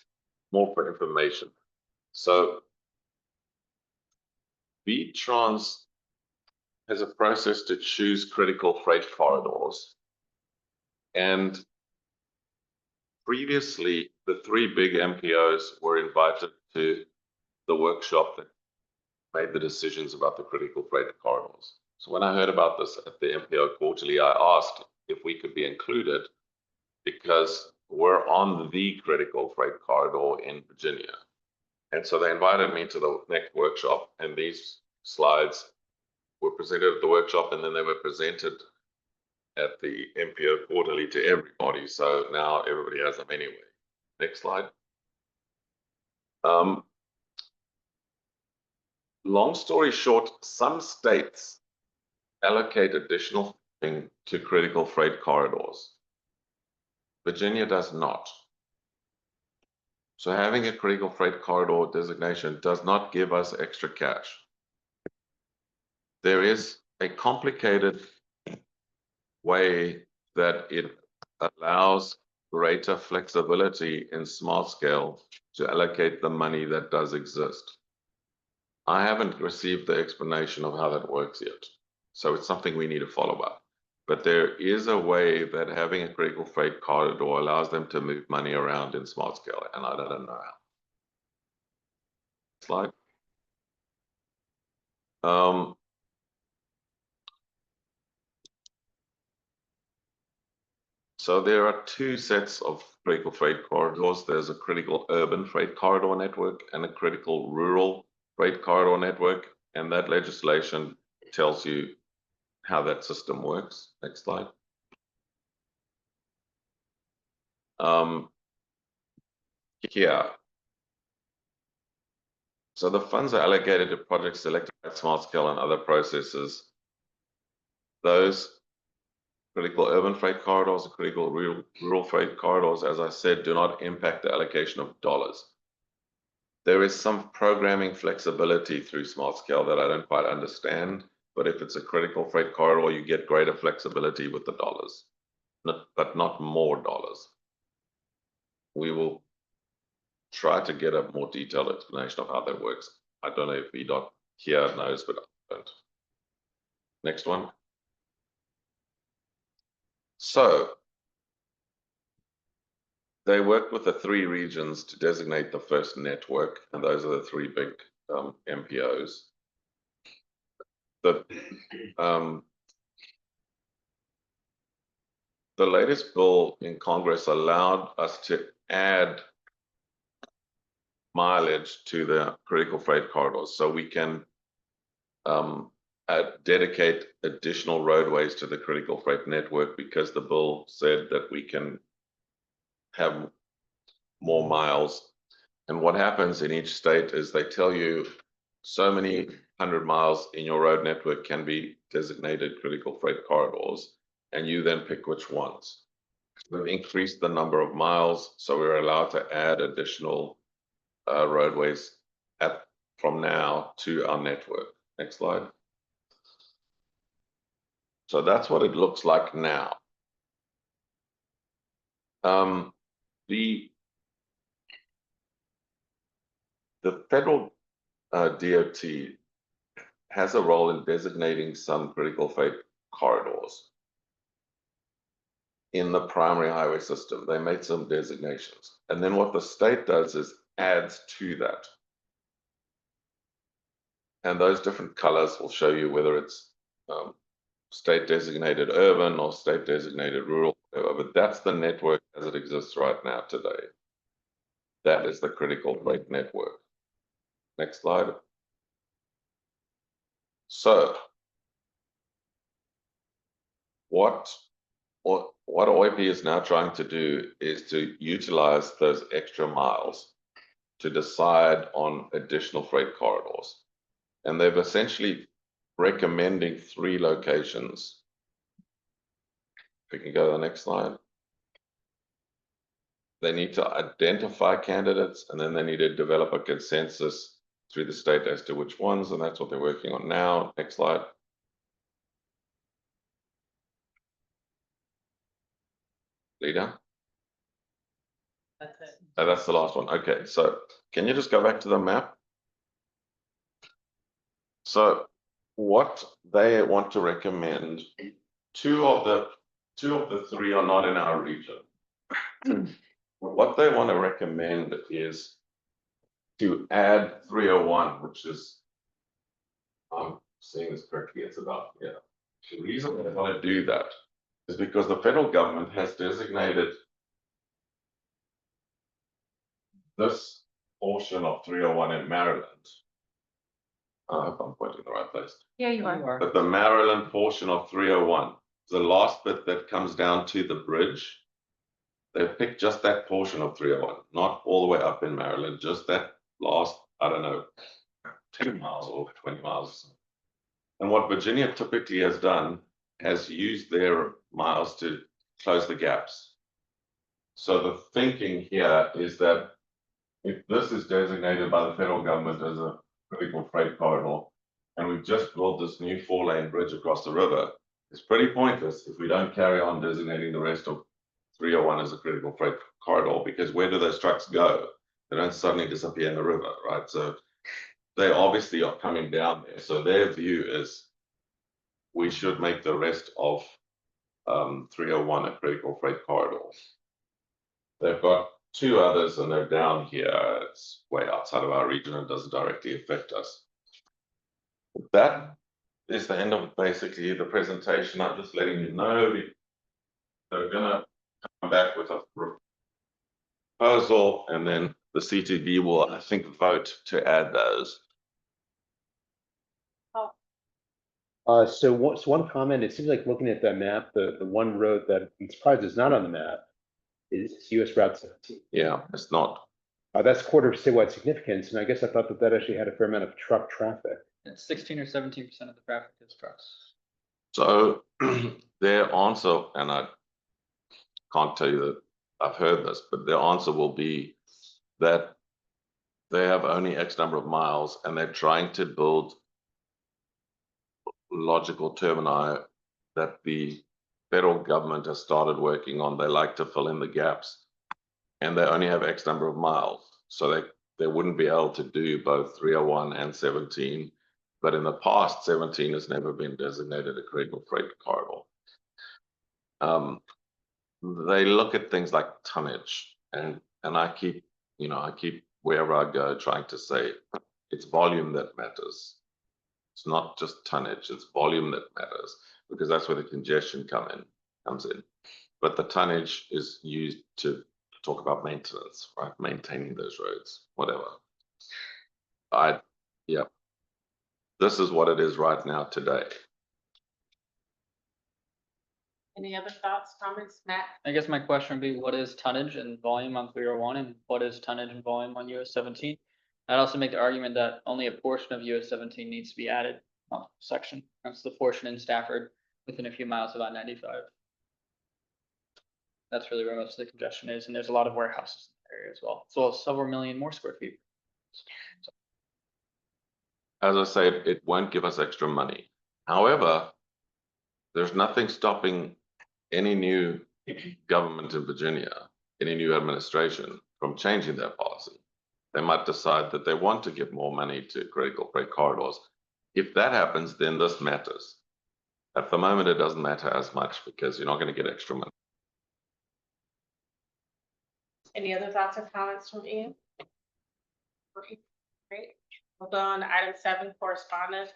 more for information. So V-Trans has a process to choose critical freight corridors. And previously, the three big MPOs were invited to the workshop that made the decisions about the critical freight corridors. So when I heard about this at the MPO quarterly, I asked if we could be included because we're on the critical freight corridor in Virginia. And so they invited me to the next workshop, and these slides were presented at the workshop, and then they were presented at the MPO quarterly to everybody. So now everybody has them anyway. Next slide. Long story short, some states allocate additional funding to critical freight corridors. Virginia does not. So having a critical freight corridor designation does not give us extra cash. There is a complicated way that it allows greater flexibility in small scale to allocate the money that does exist. I haven't received the explanation of how that works yet. So it's something we need to follow up. But there is a way that having a critical freight corridor allows them to move money around in small scale, and I don't know how. Slide. So there are two sets of critical freight corridors. There's a critical urban freight corridor network and a critical rural freight corridor network. And that legislation tells you how that system works. Next slide. Here. So the funds are allocated to projects selected at small scale and other processes. Those critical urban freight corridors and critical rural freight corridors, as I said, do not impact the allocation of dollars. There is some programming flexibility through small scale that I don't quite understand, but if it's a critical freight corridor, you get greater flexibility with the dollars, but not more dollars. We will try to get a more detailed explanation of how that works. I don't know if VDOT here knows, but I don't. Next one. So they worked with the three regions to designate the first network, and those are the three big MPOs. The latest bill in Congress allowed us to add mileage to the critical freight corridors, so we can dedicate additional roadways to the critical freight network because the bill said that we can have more miles. And what happens in each state is they tell you so many 100 miles in your road network can be designated critical freight corridors, and you then pick which ones. We've increased the number of miles, so we're allowed to add additional roadways at from now to our network. Next slide. So that's what it looks like now. The federal DOT has a role in designating some critical freight corridors in the primary highway system. They made some designations. And then what the state does is adds to that. And those different colors will show you whether it's state designated urban or state designated rural, but that's the network as it exists right now today. That is the critical freight network. Next slide. So what OIP is now trying to do is to utilize those extra miles to decide on additional freight corridors. And they've essentially recommending 3 locations. If we can go to the next slide. They need to identify candidates, and then they need to develop a consensus through the state as to which ones, and that's what they're working on now. Next slide. Leader? That's it. Oh, that's the last one. Okay, so can you just go back to the map? So what they want to recommend, two of the 3 are not in our region. What they want to recommend is to add 301, which is, I'm saying this correctly, it's about, yeah. The reason they want to do that is because the federal government has designated this portion of 301 in Maryland. I hope I'm pointing the right place. Yeah, you are. But the Maryland portion of 301, the last bit that comes down to the bridge, they picked just that portion of 301, not all the way up in Maryland, just that last, I don't know, 10 miles or 20 miles. And what Virginia typically has done has used their miles to close the gaps. So the thinking here is that if this is designated by the federal government as a critical freight corridor, and we've just built this new 4-lane bridge across the river, it's pretty pointless if we don't carry on designating the rest of 301 as a critical freight corridor, because where do those trucks go? They don't suddenly disappear in the river, right? So they obviously are coming down there. So their view is we should make the rest of 301 a critical freight corridor. They've got 2 others and they're down here. It's way outside of our region and doesn't directly affect us. That is the end of basically the presentation. I'm just letting you know they're gonna come back with a proposal, and then the CTV will, I think, vote to add those. So one comment, it seems like looking at that map, the one road that I'm surprised is not on the map is US Route 17. Yeah, it's not. That's quarter of statewide significance, and I guess I thought that actually had a fair amount of truck traffic. 16 or 17% of the traffic is trucks. So their answer, and I can't tell you that I've heard this, but their answer will be that they have only X number of miles and they're trying to build logical termini that the federal government has started working on. They like to fill in the gaps, and they only have X number of miles. So they wouldn't be able to do both 301 and 17. But in the past, 17 has never been designated a critical freight corridor. They look at things like tonnage, and I keep wherever I go trying to say it's volume that matters. It's not just tonnage, it's volume that matters, because that's where the congestion comes in. But the tonnage is used to talk about maintenance, right? Maintaining those roads, whatever. Yeah. This is what it is right now today. Any other thoughts, comments, Matt? I guess my question would be, what is tonnage and volume on 301, and what is tonnage and volume on US 17? I'd also make the argument that only a portion of US 17 needs to be added section. That's the portion in Stafford within a few miles of I-95. That's really where most of the congestion is, and there's a lot of warehouses in the area as well. So several million more square feet. as I said, it won't give us extra money. However, there's nothing stopping any new government in Virginia, any new administration from changing their policy. They might decide that they want to give more money to critical freight corridors. If that happens, then this matters. At the moment, it doesn't matter as much because you're not going to get extra money. Any other thoughts or comments from Ian? Great. We'll go on to item 7, correspondence.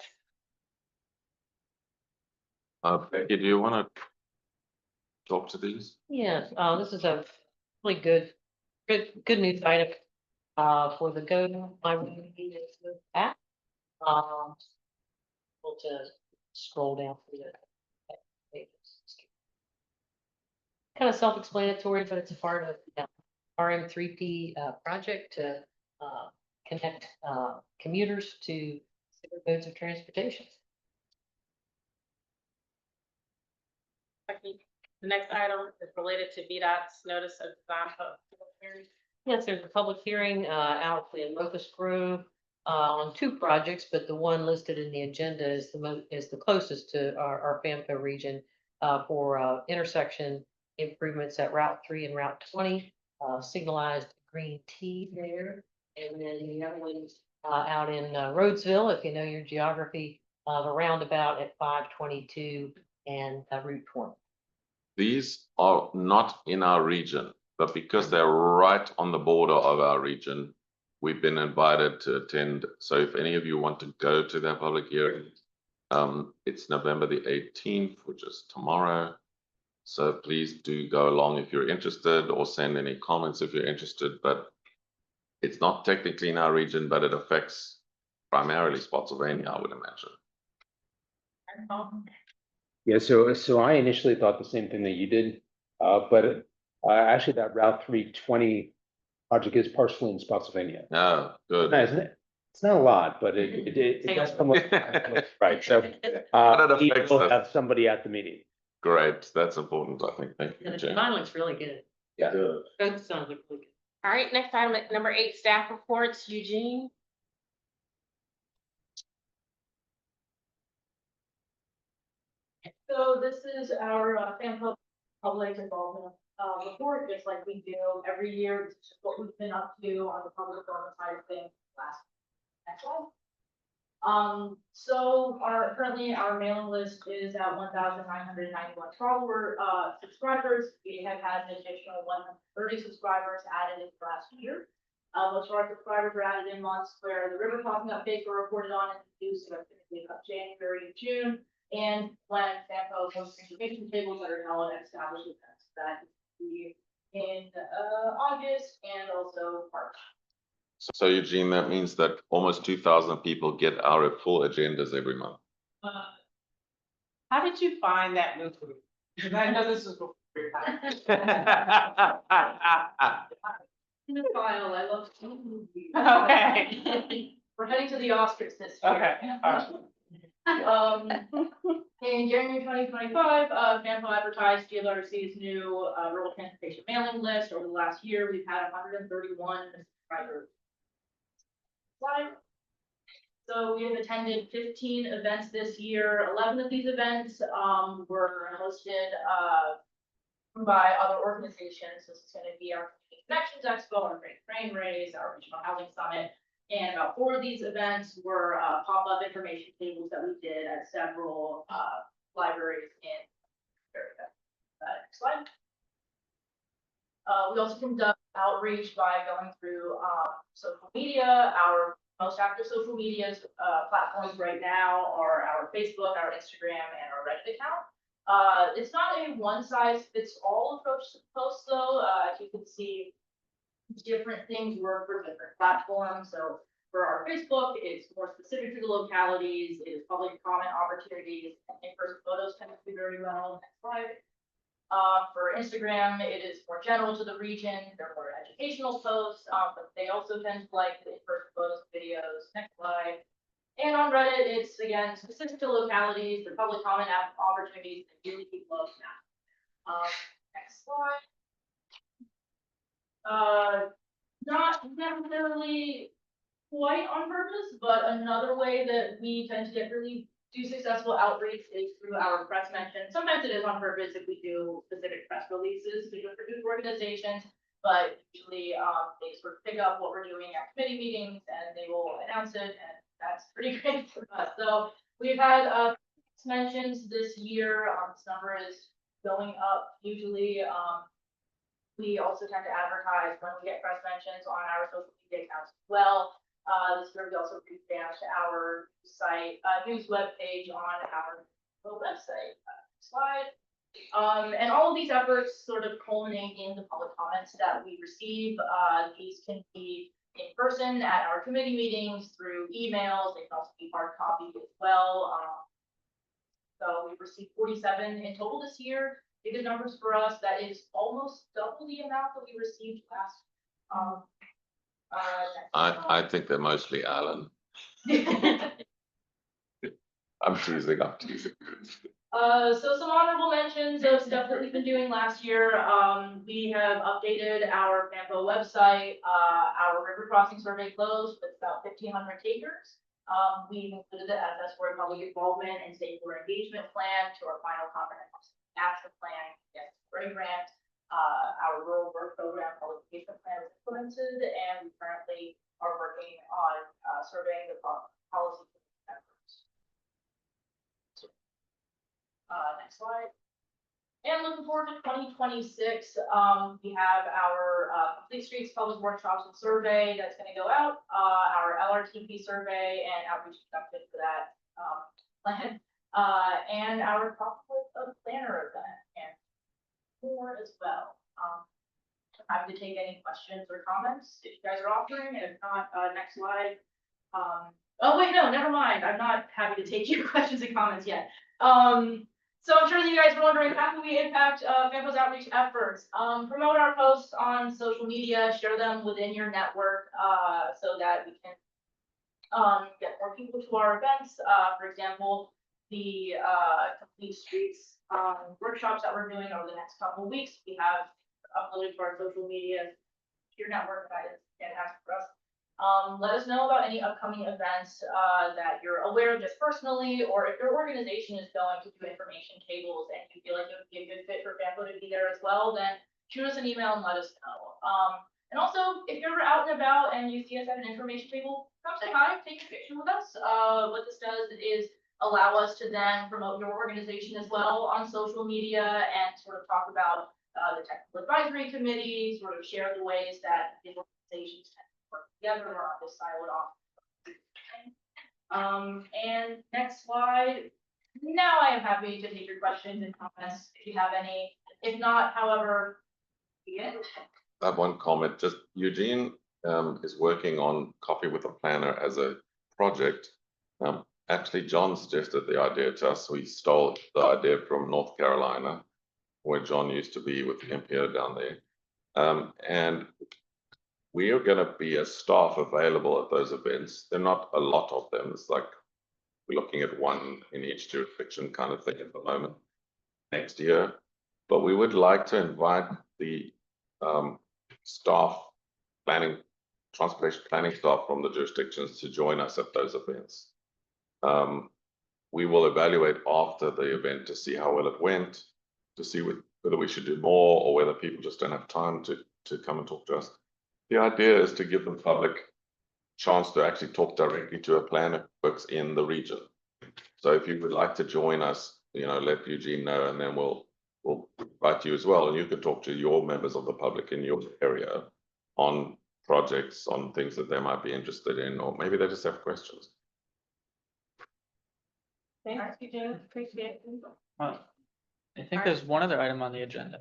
Becky, do you want to talk to these? Yes, this is a really good news item, for the Go My Community app. Able to scroll down through the pages. Kind of self-explanatory, but it's a part of RM3P project to connect commuters to different modes of transportation. The next item is related to VDOT's notice of design public hearing. Yes, there's a public hearing out in Locust Grove on 2 projects, but the one listed in the agenda is the closest to our FAMCO region for intersection improvements at Route 3 and Route 20, signalized green T there. And then the other one's out in Rhodesville, if you know your geography, the roundabout at 522 and Route 20. These are not in our region, but because they're right on the border of our region, we've been invited to attend. So if any of you want to go to that public hearing, it's November the 18th, which is tomorrow. So please do go along if you're interested, or send any comments if you're interested. But it's not technically in our region, but it affects primarily Spotsylvania, I would imagine. Yeah, so I initially thought the same thing that you did, but actually that Route 320 project is partially in Spotsylvania. No, good. Isn't it? It's not a lot, but it does come with, right, so But it we affects will us. have somebody at the meeting. Great, that's important, I think. Thank you, And the Jen. design looks really good. Yeah. Both sounds look really good. All right, next item at number 8, staff reports. Eugene. So this is our FAMCO public involvement report, just like we do every year. This is just what we've been up to on the public involvement side of things last. Next one. So currently our mailing list is at 1,991 follower subscribers. We have had an additional 130 subscribers added in the last year. Most of our subscribers were added in months where the river crossing updates were reported on and introduced, so typically about January and June. And when FAMCO hosts information tables that are held at established events, that be in August and also March. So Eugene, that means that almost 2,000 people get our full agendas every month. How did you find that movie? Because I know this is before your time. In the file, I love movies. Okay. We're heading to the Oscars this year. Okay, all right. In January 2025, FAMCO advertised GLRC's new rural transportation mailing list. Over the last year, we've had 131 subscribers. So we have attended 15 events this year. 11 of these events were hosted by other organizations. This is going to be our Connections Expo, our Great Train Race, our Regional Housing Summit. And about 4 of these events were pop-up information tables that we did at several libraries in America. Next slide. We also conduct outreach by going through social media. Our most active social media platforms right now are our Facebook, our Instagram, and our Reddit account. It's not a one-size-fits-all approach to posts, though. As you can see, different things work for different platforms. So for our Facebook, it's more specific to the localities. It is public comment opportunities. In-person photos tend to do very well. Next slide. For Instagram, it is more general to the region. They're more educational posts, but they also tend to like the in-person photos and videos. Next slide. And on Reddit, it's again specific to localities, the public comment opportunities that really people love now. Next slide. Not necessarily quite on purpose, but another way that we tend to get really do successful outreach is through our press mention. Sometimes it is on purpose if we do specific press releases to different organizations, but usually they sort of pick up what we're doing at committee meetings and they will announce it, and that's pretty great for us. So we've had mentions this year. This number is going up usually. We also tend to advertise when we get press mentions on our social media accounts as well. This year we also revamped our site, news webpage on our website. Slide. And all of these efforts sort of culminate in the public comments that we receive. These can be in person at our committee meetings, through emails. They can also be hard copy as well. So we've received 47 in total this year. Good numbers for us. That is almost double the amount that we received last. I think they're mostly Alan. I'm teasing. So some honorable mentions of stuff that we've been doing last year. We have updated our FAMPO website. Our river crossing survey closed with about 1,500 takers. We've included the SS for public involvement and stakeholder engagement plan to our final comprehensive action plan. Yes, great grant. Our rural work program public engagement plan was implemented, and we currently are working on surveying the policy efforts. Next slide. And looking forward to 2026, we have our Complete Streets Public Workshops and Survey that's going to go out, our LRTP survey and outreach conducted for that plan, and our Conflict of Planner event and more as well. Happy to take any questions or comments if you guys are offering, and if not, next slide. Oh wait, no, never mind. I'm not happy to take your questions and comments yet. So I'm sure that you guys are wondering, how can we impact FAMPO's outreach efforts? Promote our posts on social media, share them within your network, so that we can get more people to our events. For example, the Complete Streets workshops that we're doing over the next couple of weeks, we have uploaded to our social media, your network. That is fantastic for us. Let us know about any upcoming events that you're aware of just personally, or if your organization is going to do information tables and you feel like it would be a good fit for FAMPO to be there as well, then shoot us an email and let us know. And also, if you're ever out and about and you see us at an information table, come say hi, take a picture with us. What this does is allow us to then promote your organization as well on social media and sort of talk about the technical advisory committee, sort of share the ways that the organizations tend to work together or on this siloed off. And next slide. Now I am happy to take your questions and comments if you have any. If not, however, begin. I have one comment. Just Eugene is working on Coffee with a Planner as a project. Actually, John suggested the idea to us. We stole the idea from North Carolina, where John used to be with the MPO down there. And we are going to be a staff available at those events. There are not a lot of them. It's like we're looking at one in each jurisdiction kind of thing at the moment next year. But we would like to invite the staff planning, transportation planning staff from the jurisdictions to join us at those events. We will evaluate after the event to see how well it went, to see whether we should do more or whether people just don't have time to come and talk to us. The idea is to give the public chance to actually talk directly to a planner who works in the region. So if you would like to join us, let Eugene know, and then we'll invite you as well, and you can talk to your members of the public in your area on projects, on things that they might be interested in, or maybe they just have questions. Thanks, Eugene. Appreciate it. I think there's one other item on the agenda.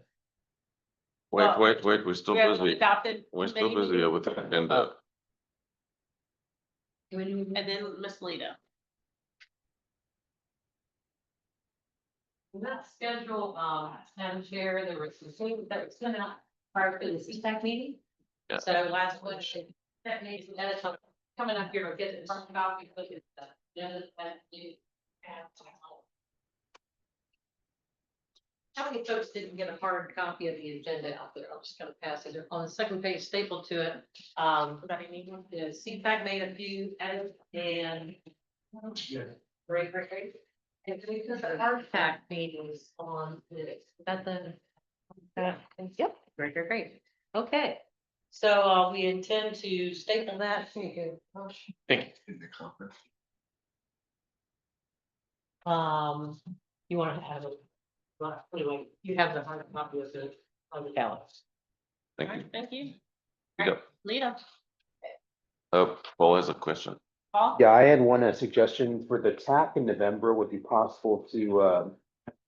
Wait, we're still We have busy. adopted We're still committee busy with the agenda. meeting. And then Ms. Lita. That schedule, Madam Chair, there was some things that was coming up prior to the CTAC meeting. Yeah. So last one, that means that is coming up here, we'll get it talked about because it's that you have. How many folks didn't get a hard copy of the agenda out there? I'm just gonna pass it on the second page stapled to it. Everybody need one? The CPAC made a few edits and. Great. And we put the RPAC meetings on this. That the. Yep, great. Okay. So we intend to staple that. Thank you. In the conference. You want to have it. Well, anyway, you have the hard copy of the Alex. Thank All you. right, thank you. You All right, Lita, Paul has a question. Paul? Yeah, I had one suggestion for the TAC in November. Would it be possible to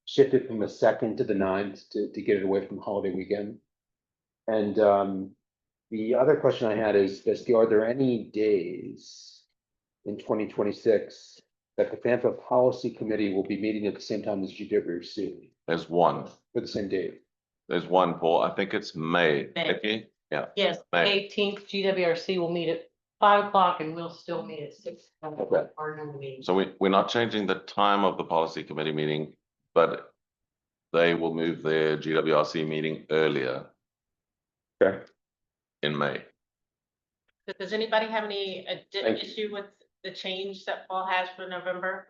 shift it from the 2nd to the 9th to get it away from holiday weekend? And the other question I had is, are there any days in 2026 that the FAMPA Policy Committee will be meeting at the same time as GWC There's one. for the same date? There's one, Paul. I think it's May. May. Nikki? Yeah. Yes, Right. 18th GWRC will meet at 5 o'clock and we'll still meet at 6. Okay. Our normal meeting. So we're not changing the time of the policy committee meeting, but they will move their GWRC meeting earlier Okay. in May. Does anybody have any Thank you. issue with the change that Paul has for November?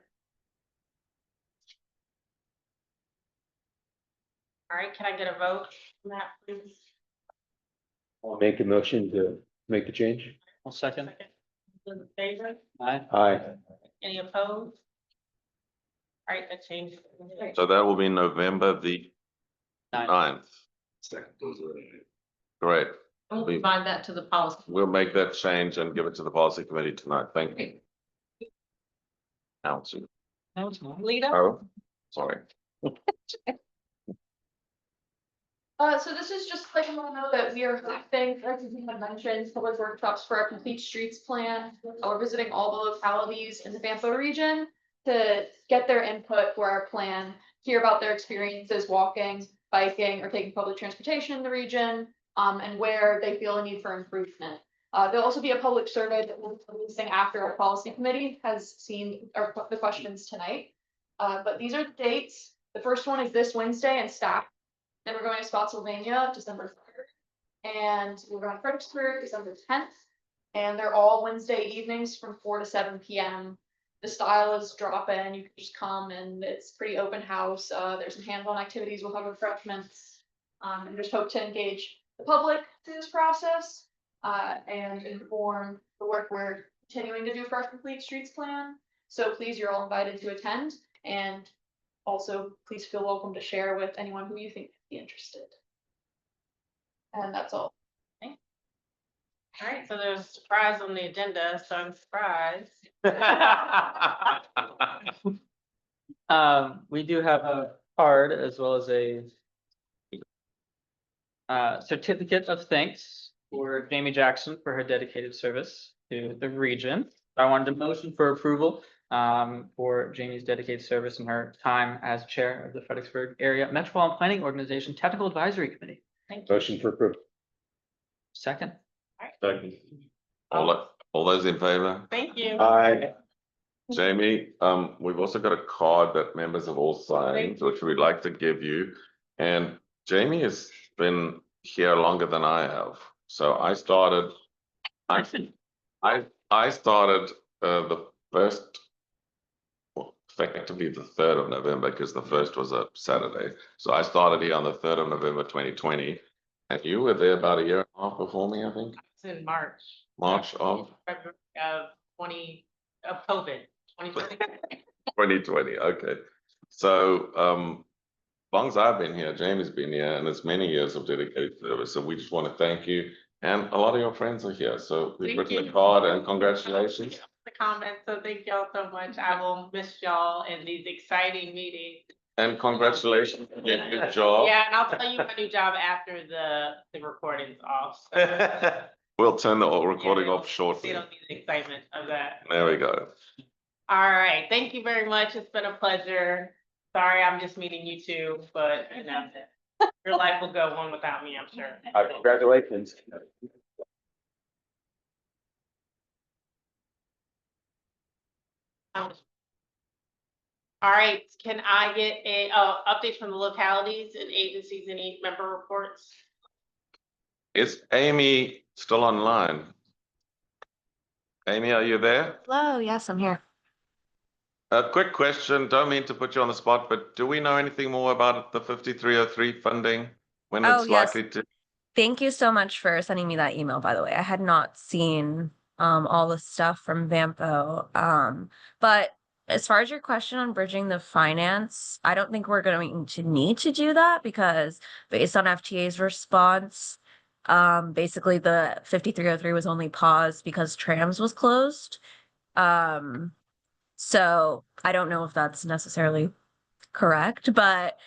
All right, can I get a vote on that, please? I'll make a motion to make the change. I'll second. Second. Those in favor? Aye. Aye. Any opposed? All right, that change. So that will be November the 9th. Great. We'll provide that to the policy. We'll make that change and give it to the policy committee tonight. Thank you. Council. Lita? Oh, sorry. So this is just letting you know that we are hosting, as you had mentioned, public workshops for our complete streets plan. We're visiting all the localities in the Vampo region to get their input for our plan, hear about their experiences walking, biking, or taking public transportation in the region, and where they feel a need for improvement. There'll also be a public survey that we'll be releasing after our policy committee has seen the questions tonight. But these are the dates. The first one is this Wednesday in staff. Then we're going to Spotsylvania, December 3rd. And we're going to Fredericksburg, December 10th. And they're all Wednesday evenings from 4 to 7 p.m. The style is drop-in. You can just come and it's pretty open house. There's some hands-on activities. We'll have refreshments. And just hope to engage the public through this process and inform the work we're continuing to do for our complete streets plan. So please, you're all invited to attend. And also, please feel welcome to share with anyone who you think would be interested. And that's all. All right, so there's a surprise on the agenda, so I'm surprised. We do have a card as well as a certificate of thanks for Jamie Jackson for her dedicated service to the region. I wanted to motion for approval for Jamie's dedicated service and her time as chair of the Fredericksburg Area Metropolitan Planning Organization Technical Advisory Committee. Thank you. Motion for approval. Second. All those in favor? Thank you. Aye. Jamie, we've also got a card that members have all signed, which we'd like to give you. And Jamie has been here longer than I have. So I started the first, well, effectively the 3rd of November, because the 1st was a Saturday. So I started here on the 3rd of November, 2020. And you were there about a year and a half before me, I think. It's in March. March of February of COVID, 2020. 2020, okay. So long as I've been here, Jamie's been here, and it's many years of dedicated service. So we just want to thank you. And a lot of your friends are here. So we've Thank written you. a card and congratulations. The comments, so thank y'all so much. I will miss y'all in these exciting meetings. And congratulations again, good job. Yeah, and I'll tell you my new job after the recording's off. We'll turn the recording Yeah, off shortly. You don't need the excitement of that. There we go. All right, thank you very much. It's been a pleasure. Sorry, I'm just meeting you two, but you know, your life will go on without me, I'm sure. Congratulations. I'm All right, can I get a, updates from the localities and agencies, any member reports? Is Amy still online? Amy, are you there? Hello, yes, I'm here. A quick question, don't mean to put you on the spot, but do we know anything more about the 5303 funding? When Oh, it's yes. likely to? Thank you so much for sending me that email, by the way. I had not seen all the stuff from Vampo. But as far as your question on bridging the finance, I don't think we're going to need to do that because based on FTA's response, basically the 5303 was only paused because trams was closed. So I don't know if that's necessarily correct, but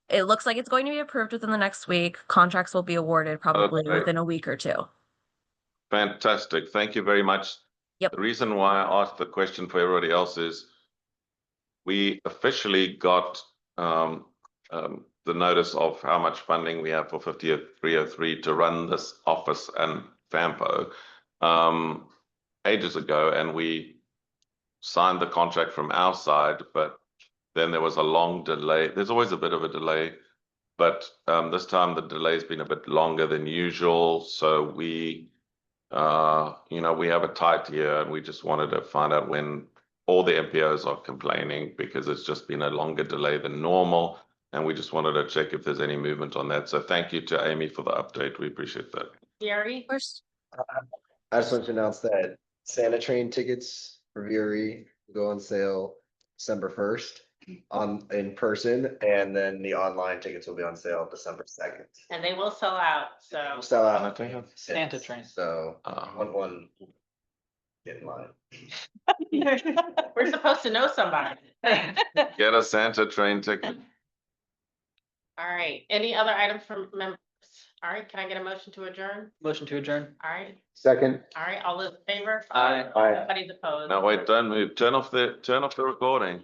it looks like it's going to be approved within the next week. Contracts will be awarded probably Okay. within a week or two. Fantastic, thank you very much. Yep. The reason why I asked the question for everybody else is we officially got the notice of how much funding we have for 5303 to run this office and FAMPO ages ago, and we signed the contract from our side, but then there was a long delay. There's always a bit of a delay, but this time the delay's been a bit longer than usual. So we, we have a tight year, and we just wanted to find out when all the MPOs are complaining because it's just been a longer delay than normal. And we just wanted to check if there's any movement on that. So thank you to Amy for the update. We appreciate that. Gary? First, I just want to announce that Santa train tickets for VRE go on sale December 1st in person, and then the online tickets will be on sale December 2nd. And they will sell out, so. Sell out. I think Santa train. So one get in line. We're supposed to know somebody. get a Santa train ticket. All right, any other items from members? All right, can I get a motion to adjourn? Motion to adjourn. All right, Second. all right, all those in favor? Aye. Aye. Nobody's opposed. No, wait, don't move. Turn off the recording.